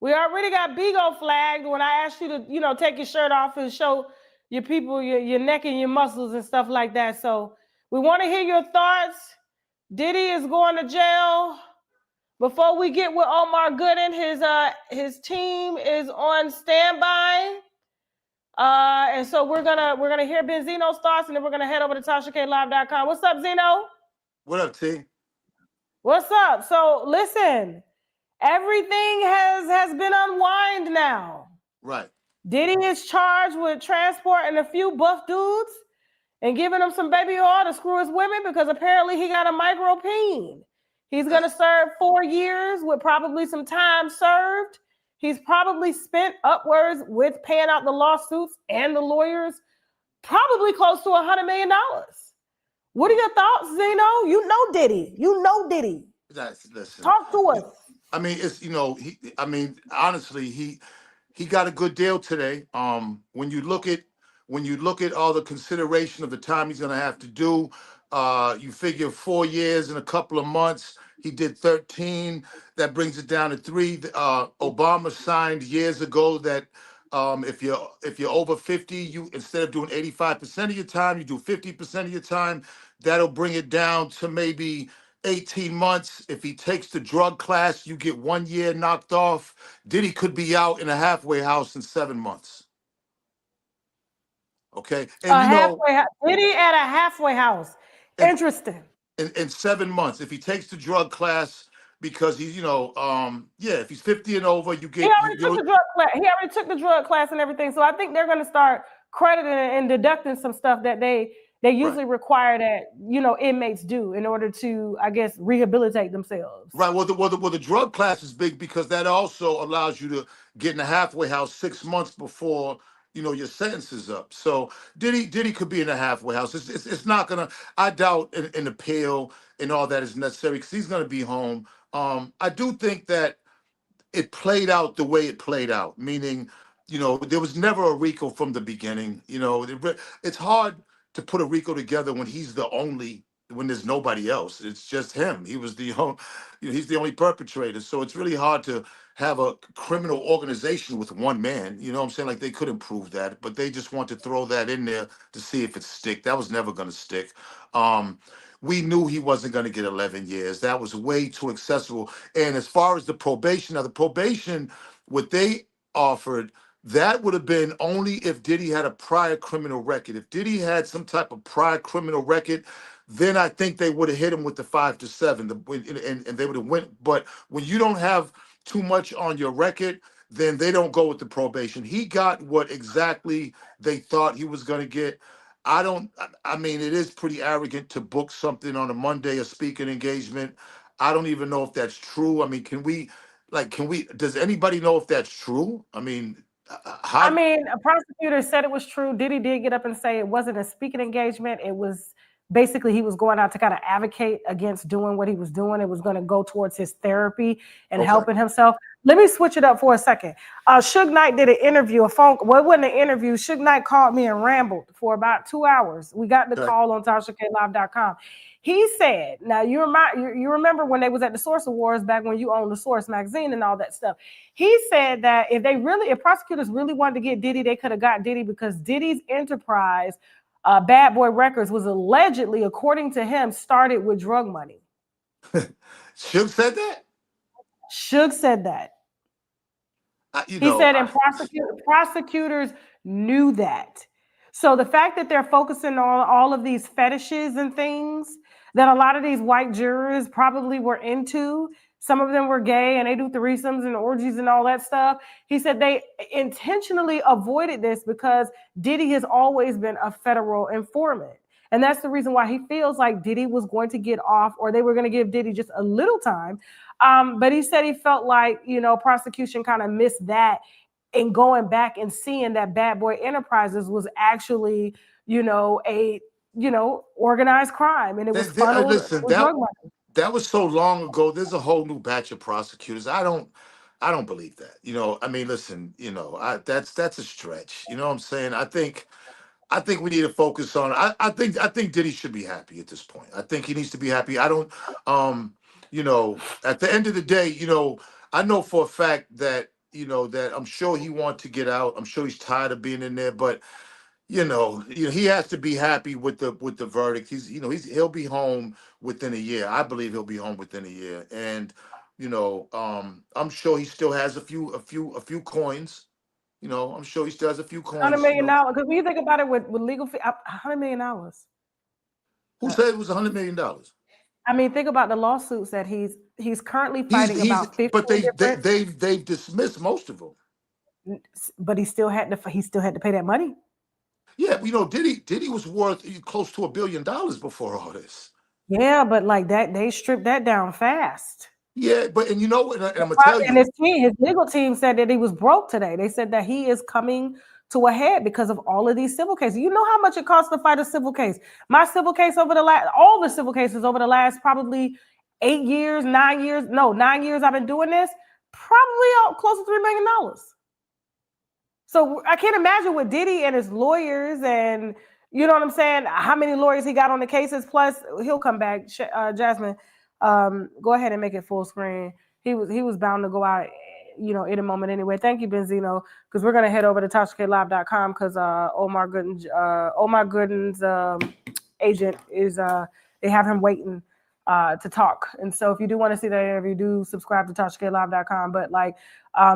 We already got Bigo flagged when I asked you to, take your shirt off and show your people your neck and your muscles and stuff like that. So we want to hear your thoughts. Diddy is going to jail. Before we get with Omar Gooden, his team is on standby. And so we're gonna hear Benzino's thoughts, and then we're gonna head over to TashaKLive.com. What's up, Zeno? What up, T? What's up? So listen, everything has been unwind now. Right. Diddy is charged with transporting a few buff dudes and giving them some baby oil to screw his women because apparently he got a micro-peen. He's going to serve 4 years with probably some time served. He's probably spent upwards with paying out the lawsuits and the lawyers, probably close to $100 million. What are your thoughts, Zeno? You know Diddy. You know Diddy. Listen. Talk to us. I mean, it's honestly, he got a good deal today. When you look at all the consideration of the time he's going to have to do, you figure 4 years and a couple of months. He did 13. That brings it down to 3. Obama signed years ago that if you're over 50, you instead of doing 85% of your time, you do 50% of your time. That'll bring it down to maybe 18 months. If he takes the drug class, you get 1 year knocked off. Diddy could be out in a halfway house in 7 months. Okay. And Diddy at a halfway house. Interesting. In 7 months, if he takes the drug class, because he's, if he's 50 and over, you get. He already took the drug class and everything. So I think they're going to start crediting and deducting some stuff that they usually require that inmates do in order to, I guess, rehabilitate themselves. Right. Well, the drug class is big because that also allows you to get in a halfway house 6 months before your sentence is up. So Diddy could be in a halfway house. It's not gonna. I doubt an appeal and all that is necessary because he's gonna be home. I do think that it played out the way it played out, meaning there was never a RICO from the beginning. It's hard to put a RICO together when when there's nobody else. It's just him. He was the only, he's the only perpetrator. So it's really hard to have a criminal organization with one man. You know what I'm saying? Like they couldn't prove that, but they just want to throw that in there to see if it stick. That was never going to stick. We knew he wasn't going to get 11 years. That was way too accessible. And as far as the probation, what they offered, that would have been only if Diddy had a prior criminal record. If Diddy had some type of prior criminal record, then I think they would have hit him with the 5 to 7, and they would have went. But when you don't have too much on your record, then they don't go with the probation. He got what exactly they thought he was going to get. I mean, it is pretty arrogant to book something on a Monday, a speaking engagement. I don't even know if that's true. I mean, does anybody know if that's true? I mean, a prosecutor said it was true. Diddy did get up and say it wasn't a speaking engagement. It was basically he was going out to kind of advocate against doing what he was doing. It was going to go towards his therapy and helping himself. Let me switch it up for a second. Suge Knight did an interview, it wasn't an interview. Suge Knight called me and rambled for about 2 hours. We got the call on TashaKLive.com. He said, now you remember when they was at the Source Awards back when you owned the Source magazine and all that stuff. He said that if prosecutors really wanted to get Diddy, they could have got Diddy because Diddy's enterprise, Bad Boy Records, was allegedly, according to him, started with drug money. Suge said that? Suge said that. He said, and prosecutors knew that. So the fact that they're focusing on all of these fetishes and things that a lot of these white jurors probably were into, some of them were gay and they do threesomes and orgies and all that stuff. He said they intentionally avoided this because Diddy has always been a federal informant. And that's the reason why he feels like Diddy was going to get off, or they were going to give Diddy just a little time. But he said he felt like, prosecution kind of missed that in going back and seeing that Bad Boy Enterprises was actually, organized crime, and it was funneled with drug money. That was so long ago. There's a whole new batch of prosecutors. I don't believe that. I mean, listen, that's a stretch. You know what I'm saying? I think we need to focus on. I think Diddy should be happy at this point. I think he needs to be happy. I don't. At the end of the day, I know for a fact that that I'm sure he wants to get out. I'm sure he's tired of being in there, but he has to be happy with the verdict. He'll be home within a year. I believe he'll be home within a year. And I'm sure he still has a few coins. I'm sure he still has a few $100 coins. million. Because when you think about it with legal fee, $100 million. Who said it was $100 million? I mean, think about the lawsuits that he's currently He's fighting he's about 15 but different. they've dismissed most of them. But he still had to pay that money. Yeah, Diddy was worth close to $1 billion before all this. Yeah, but like that, they stripped that down fast. Yeah, and you know what? And I'm gonna tell And you, his legal team said that he was broke today. They said that he is coming to a head because of all of these civil cases. You know how much it costs to fight a civil case? My civil case all the civil cases over the last probably 9 years I've been doing this, probably close to $3 million. So I can't imagine with Diddy and his lawyers and you know what I'm saying, how many lawyers he got on the cases. Plus he'll come back. Jasmine, go ahead and make it full screen. He was bound to go out, in a moment anyway. Thank you, Benzino, because we're gonna head over to TashaKLive.com because Omar Gooden's agent is they have him waiting to talk. And so if you do want to see that interview, do subscribe to TashaKLive.com. But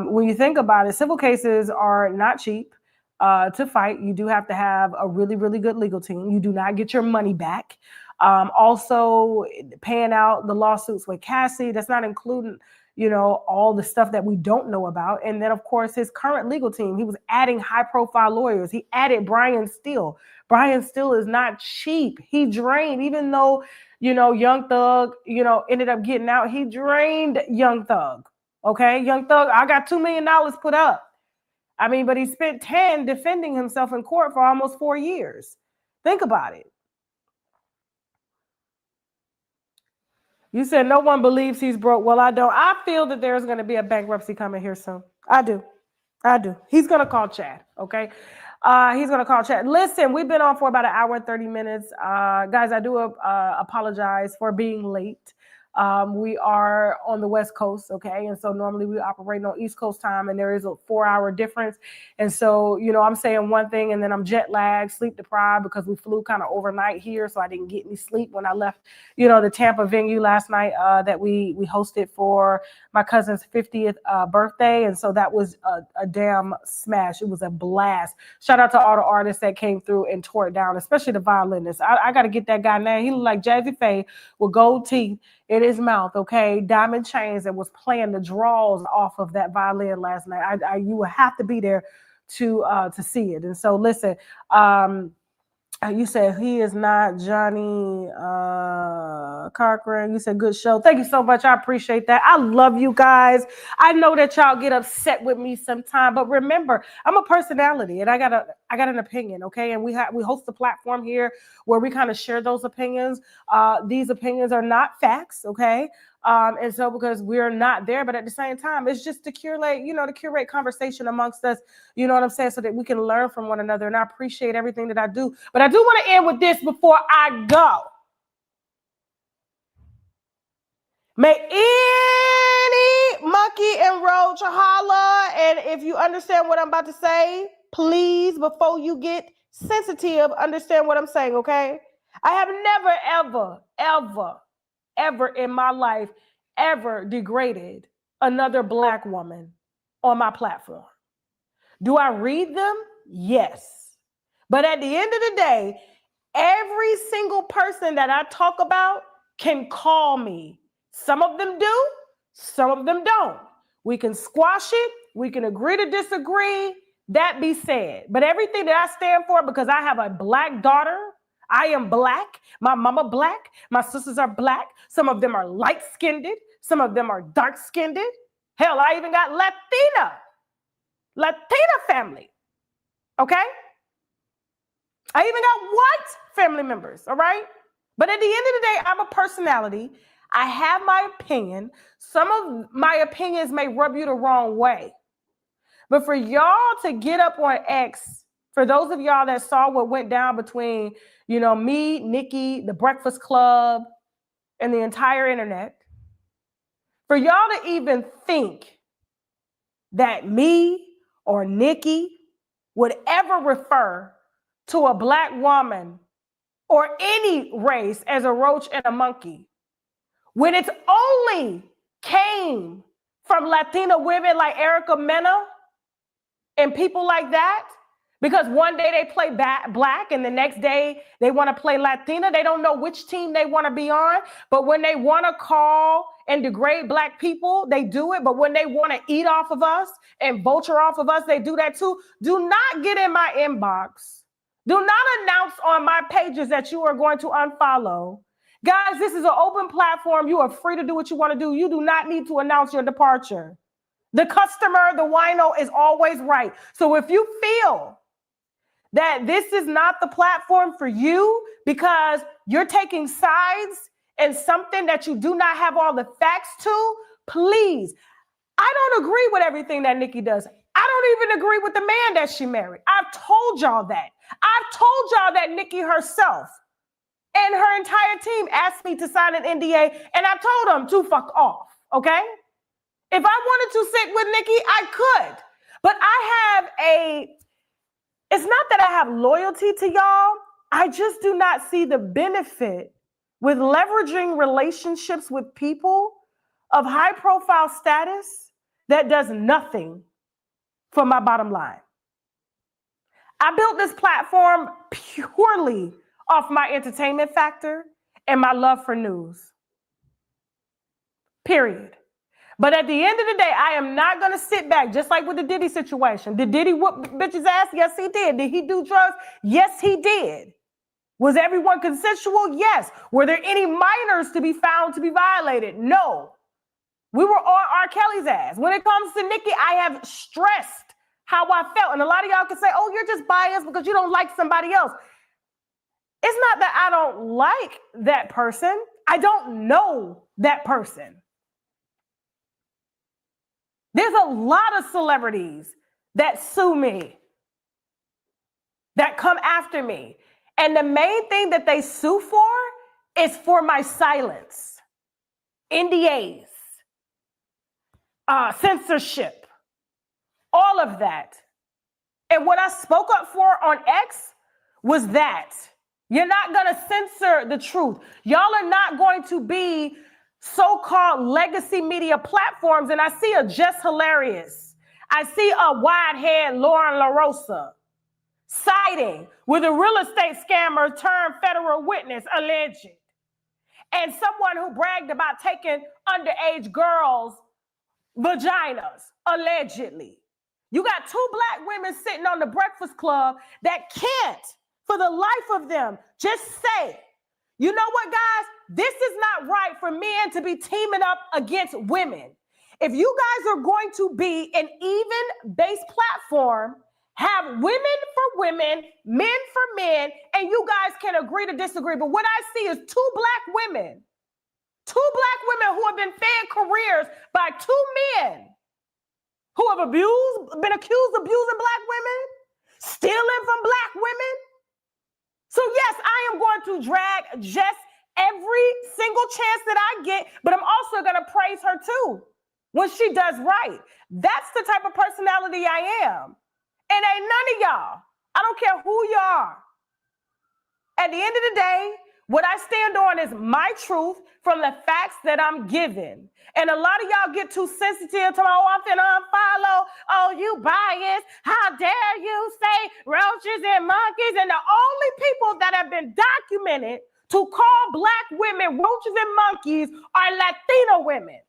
when you think about it, civil cases are not cheap to fight. You do have to have a really, really good legal team. You do not get your money back. Also paying out the lawsuits with Cassie, that's not including, all the stuff that we don't know about. And then of course, his current legal team, he was adding high profile lawyers. He added Brian Steele. Brian Steele is not cheap. He drained, even though, Young Thug, ended up getting out. He drained Young Thug. Okay. Young Thug, I got $2 million put up. I mean, but he spent 10 defending himself in court for almost 4 years. Think about it. You said no one believes he's broke. Well, I don't. I feel that there's going to be a bankruptcy coming here soon. I do. He's going to call Chad, okay? He's going to call Chad. Listen, we've been on for about 1 hour and 30 minutes. Guys, I do apologize for being late. We are on the West Coast, okay? And so normally we operate on East Coast time, and there is a 4-hour difference. And so, I'm saying one thing, and then I'm jet lagged, sleep deprived, because we flew kind of overnight here, so I didn't get any sleep when I left, the Tampa venue last night that we hosted for my cousin's 50th birthday. And so that was a damn smash. It was a blast. Shout out to all the artists that came through and tore it down, especially the violinist. I got to get that guy name. He looked like Jazzy Faye with gold teeth in his mouth, okay, diamond chains, and was playing the draws off of that violin last night. You would have to be there to see it. And so listen, you said he is not Johnny Cochran. You said good show. Thank you so much. I appreciate that. I love you guys. I know that y'all get upset with me sometime, but remember, I'm a personality and I got an opinion, okay? And we host a platform here where we kind of share those opinions. These opinions are not facts, okay? And so because we're not there, but at the same time, it's just to curate conversation amongst us, you know what I'm saying, so that we can learn from one another. And I appreciate everything that I do. But I do want to end with this before I go. May any monkey and roach holla. And if you understand what I'm about to say, please, before you get sensitive, understand what I'm saying, okay? I have never, ever in my life ever degraded another Black woman on my platform. Do I read them? Yes. But at the end of the day, every single person that I talk about can call me. Some of them do, some of them don't. We can squash it. We can agree to disagree. That be said. But everything that I stand for, because I have a Black daughter, I am Black. My mama Black. My sisters are Black. Some of them are light-skinned. Some of them are dark-skinned. Hell, I even got Latina family. Okay? I even got white family members, all right? But at the end of the day, I'm a personality. I have my opinion. Some of my opinions may rub you the wrong way. But for y'all to get up on X, for those of y'all that saw what went down between, me, Nikki, the Breakfast Club, and the entire internet, for y'all to even think that me or Nikki would ever refer to a black woman or any race as a roach and a monkey, when it's only came from Latina women like Erica Mena and people like that, because one day they play black and the next day they want to play Latina. They don't know which team they want to be on. But when they want to call and degrade black people, they do it. But when they want to eat off of us and vulture off of us, they do that too. Do not get in my inbox. Do not announce on my pages that you are going to unfollow. Guys, this is an open platform. You are free to do what you want to do. You do not need to announce your departure. The customer, the wino, is always right. So if you feel that this is not the platform for you because you're taking sides in something that you do not have all the facts to, please. I don't agree with everything that Nikki does. I don't even agree with the man that she married. I've told y'all that. I've told y'all that Nikki herself and her entire team asked me to sign an NDA, and I told them to fuck off, okay? If I wanted to sit with Nikki, I could. But it's not that I have loyalty to y'all. I just do not see the benefit with leveraging relationships with people of high profile status that does nothing for my bottom line. I built this platform purely off my entertainment factor and my love for news. Period. But at the end of the day, I am not going to sit back, just like with the Diddy situation. Did Diddy whoop bitches' ass? Yes, he did. Did he do drugs? Yes, he did. Was everyone consensual? Yes. Were there any minors to be found to be violated? No. We were on R. Kelly's ass. When it comes to Nikki, I have stressed how I felt. And a lot of y'all can say, oh, you're just biased because you don't like somebody else. It's not that I don't like that person. I don't know that person. There's a lot of celebrities that sue me, that come after me. And the main thing that they sue for is for my silence, NDAs, censorship, all of that. And what I spoke up for on X was that you're not going to censor the truth. Y'all are not going to be so-called legacy media platforms. And I see a Just Hilarious. I see a wide-head Lauren LaRosa siding with a real estate scammer turned federal witness, alleged. And someone who bragged about taking underage girls' vaginas, allegedly. You got two black women sitting on the Breakfast Club that can't, for the life of them, just say, you know what, guys? This is not right for men to be teaming up against women. If you guys are going to be an even-based platform, have women for women, men for men, and you guys can agree to disagree. But what I see is two black women who have been fed careers by two men who have been accused of abusing black women, stealing from black women. So yes, I am going to drag Jess every single chance that I get, but I'm also going to praise her too when she does right. That's the type of personality I am. And ain't none of y'all, I don't care who you are. At the end of the day, what I stand on is my truth from the facts that I'm given. And a lot of y'all get too sensitive to, oh, I'm finna unfollow. Oh, you biased. How dare you say roaches and monkeys? And the only people that have been documented to call black women roaches and monkeys are Latina women.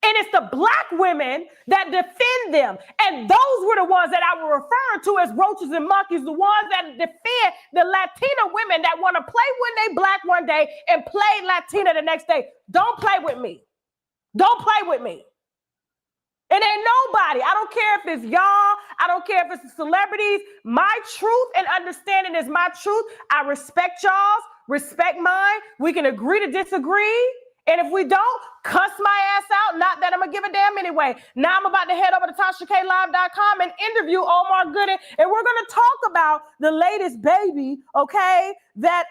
And it's the black women that defend them. And those were the ones that I were referring to as roaches and monkeys, the ones that defend the Latina women that want to play when they black one day and play Latina the next day. Don't play with me. Don't play with me. It ain't nobody. I don't care if it's y'all. I don't care if it's the celebrities. My truth and understanding is my truth. I respect y'all's, respect mine. We can agree to disagree. And if we don't, cuss my ass out. Not that I'm going to give a damn anyway. Now I'm about to head over to TashaKLive.com and interview Omar Gooding. And we're going to talk about the latest baby, okay, that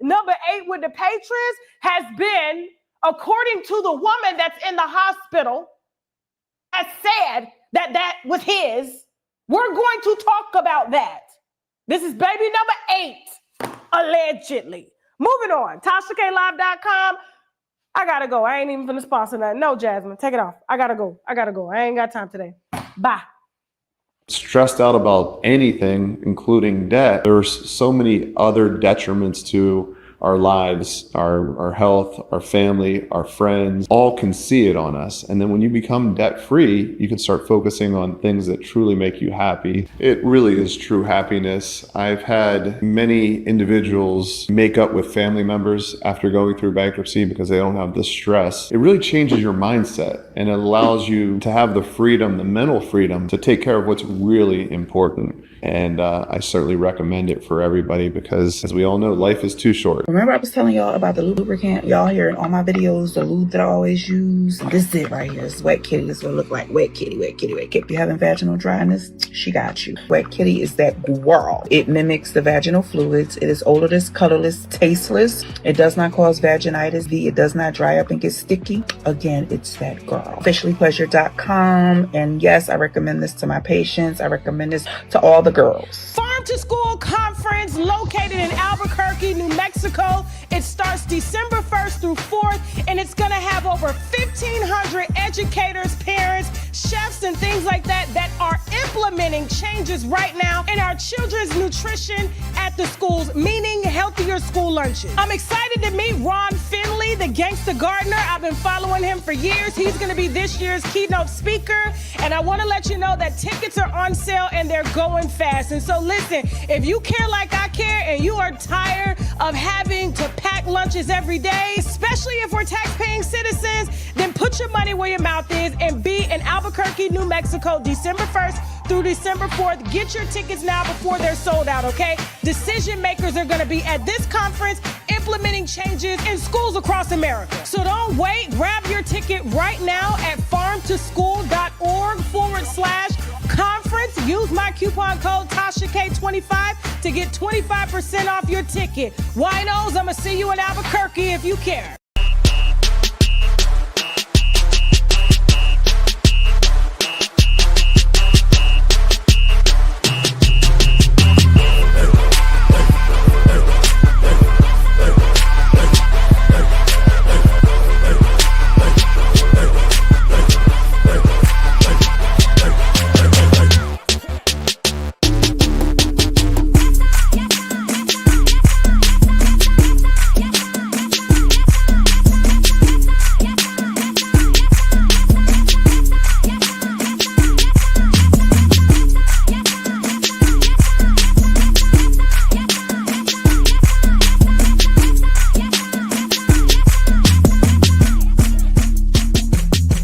number 8 with the Patriots has been, according to the woman that's in the hospital, has said that that was his. We're going to talk about that. This is baby number 8, allegedly. Moving on, TashaKLive.com. I gotta go. I ain't even finna sponsor nothing. No, Jasmine, take it off. I gotta go. I ain't got time today. Bye. Stressed out about anything, including debt. There's so many other detriments to our lives, our health, our family, our friends, all can see it on us. And then when you become debt free, you can start focusing on things that truly make you happy. It really is true happiness. I've had many individuals make up with family members after going through bankruptcy because they don't have the stress. It really changes your mindset and it allows you to have the freedom, the mental freedom to take care of what's really important. And I certainly recommend it for everybody because, as we all know, life is too short. Remember I was telling y'all about the lubricant? Y'all hear in all my videos, the lube that I always use. This is it right here. It's Wet Kitty. This is what it look like. Wet Kitty, Wet Kitty, Wet Kitty. If you're having vaginal dryness, she got you. Wet Kitty is that girl. It mimics the vaginal fluids. It is odorless, colorless, tasteless. It does not cause vaginitis. It does not dry up and get sticky. Again, it's that girl. Officiallypleasure.com. And yes, I recommend this to my patients. I recommend this to all the girls. Farm to School Conference located in Albuquerque, New Mexico. It starts December 1st through 4th, and it's gonna have over 1,500 educators, parents, chefs, and things like that that are implementing changes right now in our children's nutrition at the schools, meaning healthier school lunches. I'm excited to meet Ron Finley, the gangster gardener. I've been following him for years. He's gonna be this year's keynote speaker, and I wanna let you know that tickets are on sale and they're going fast. And so listen, if you care like I care and you are tired of having to pack lunches every day, especially if we're tax-paying citizens, then put your money where your mouth is and be in Albuquerque, New Mexico, December 1st through December 4th. Get your tickets now before they're sold out, okay? Decision makers are gonna be at this conference implementing changes in schools across America. So don't wait, grab your ticket right now at farmtoschool.org/conference. Use my coupon code TashaK25 to get 25% off your ticket. Winos, I'ma see you in Albuquerque if you care.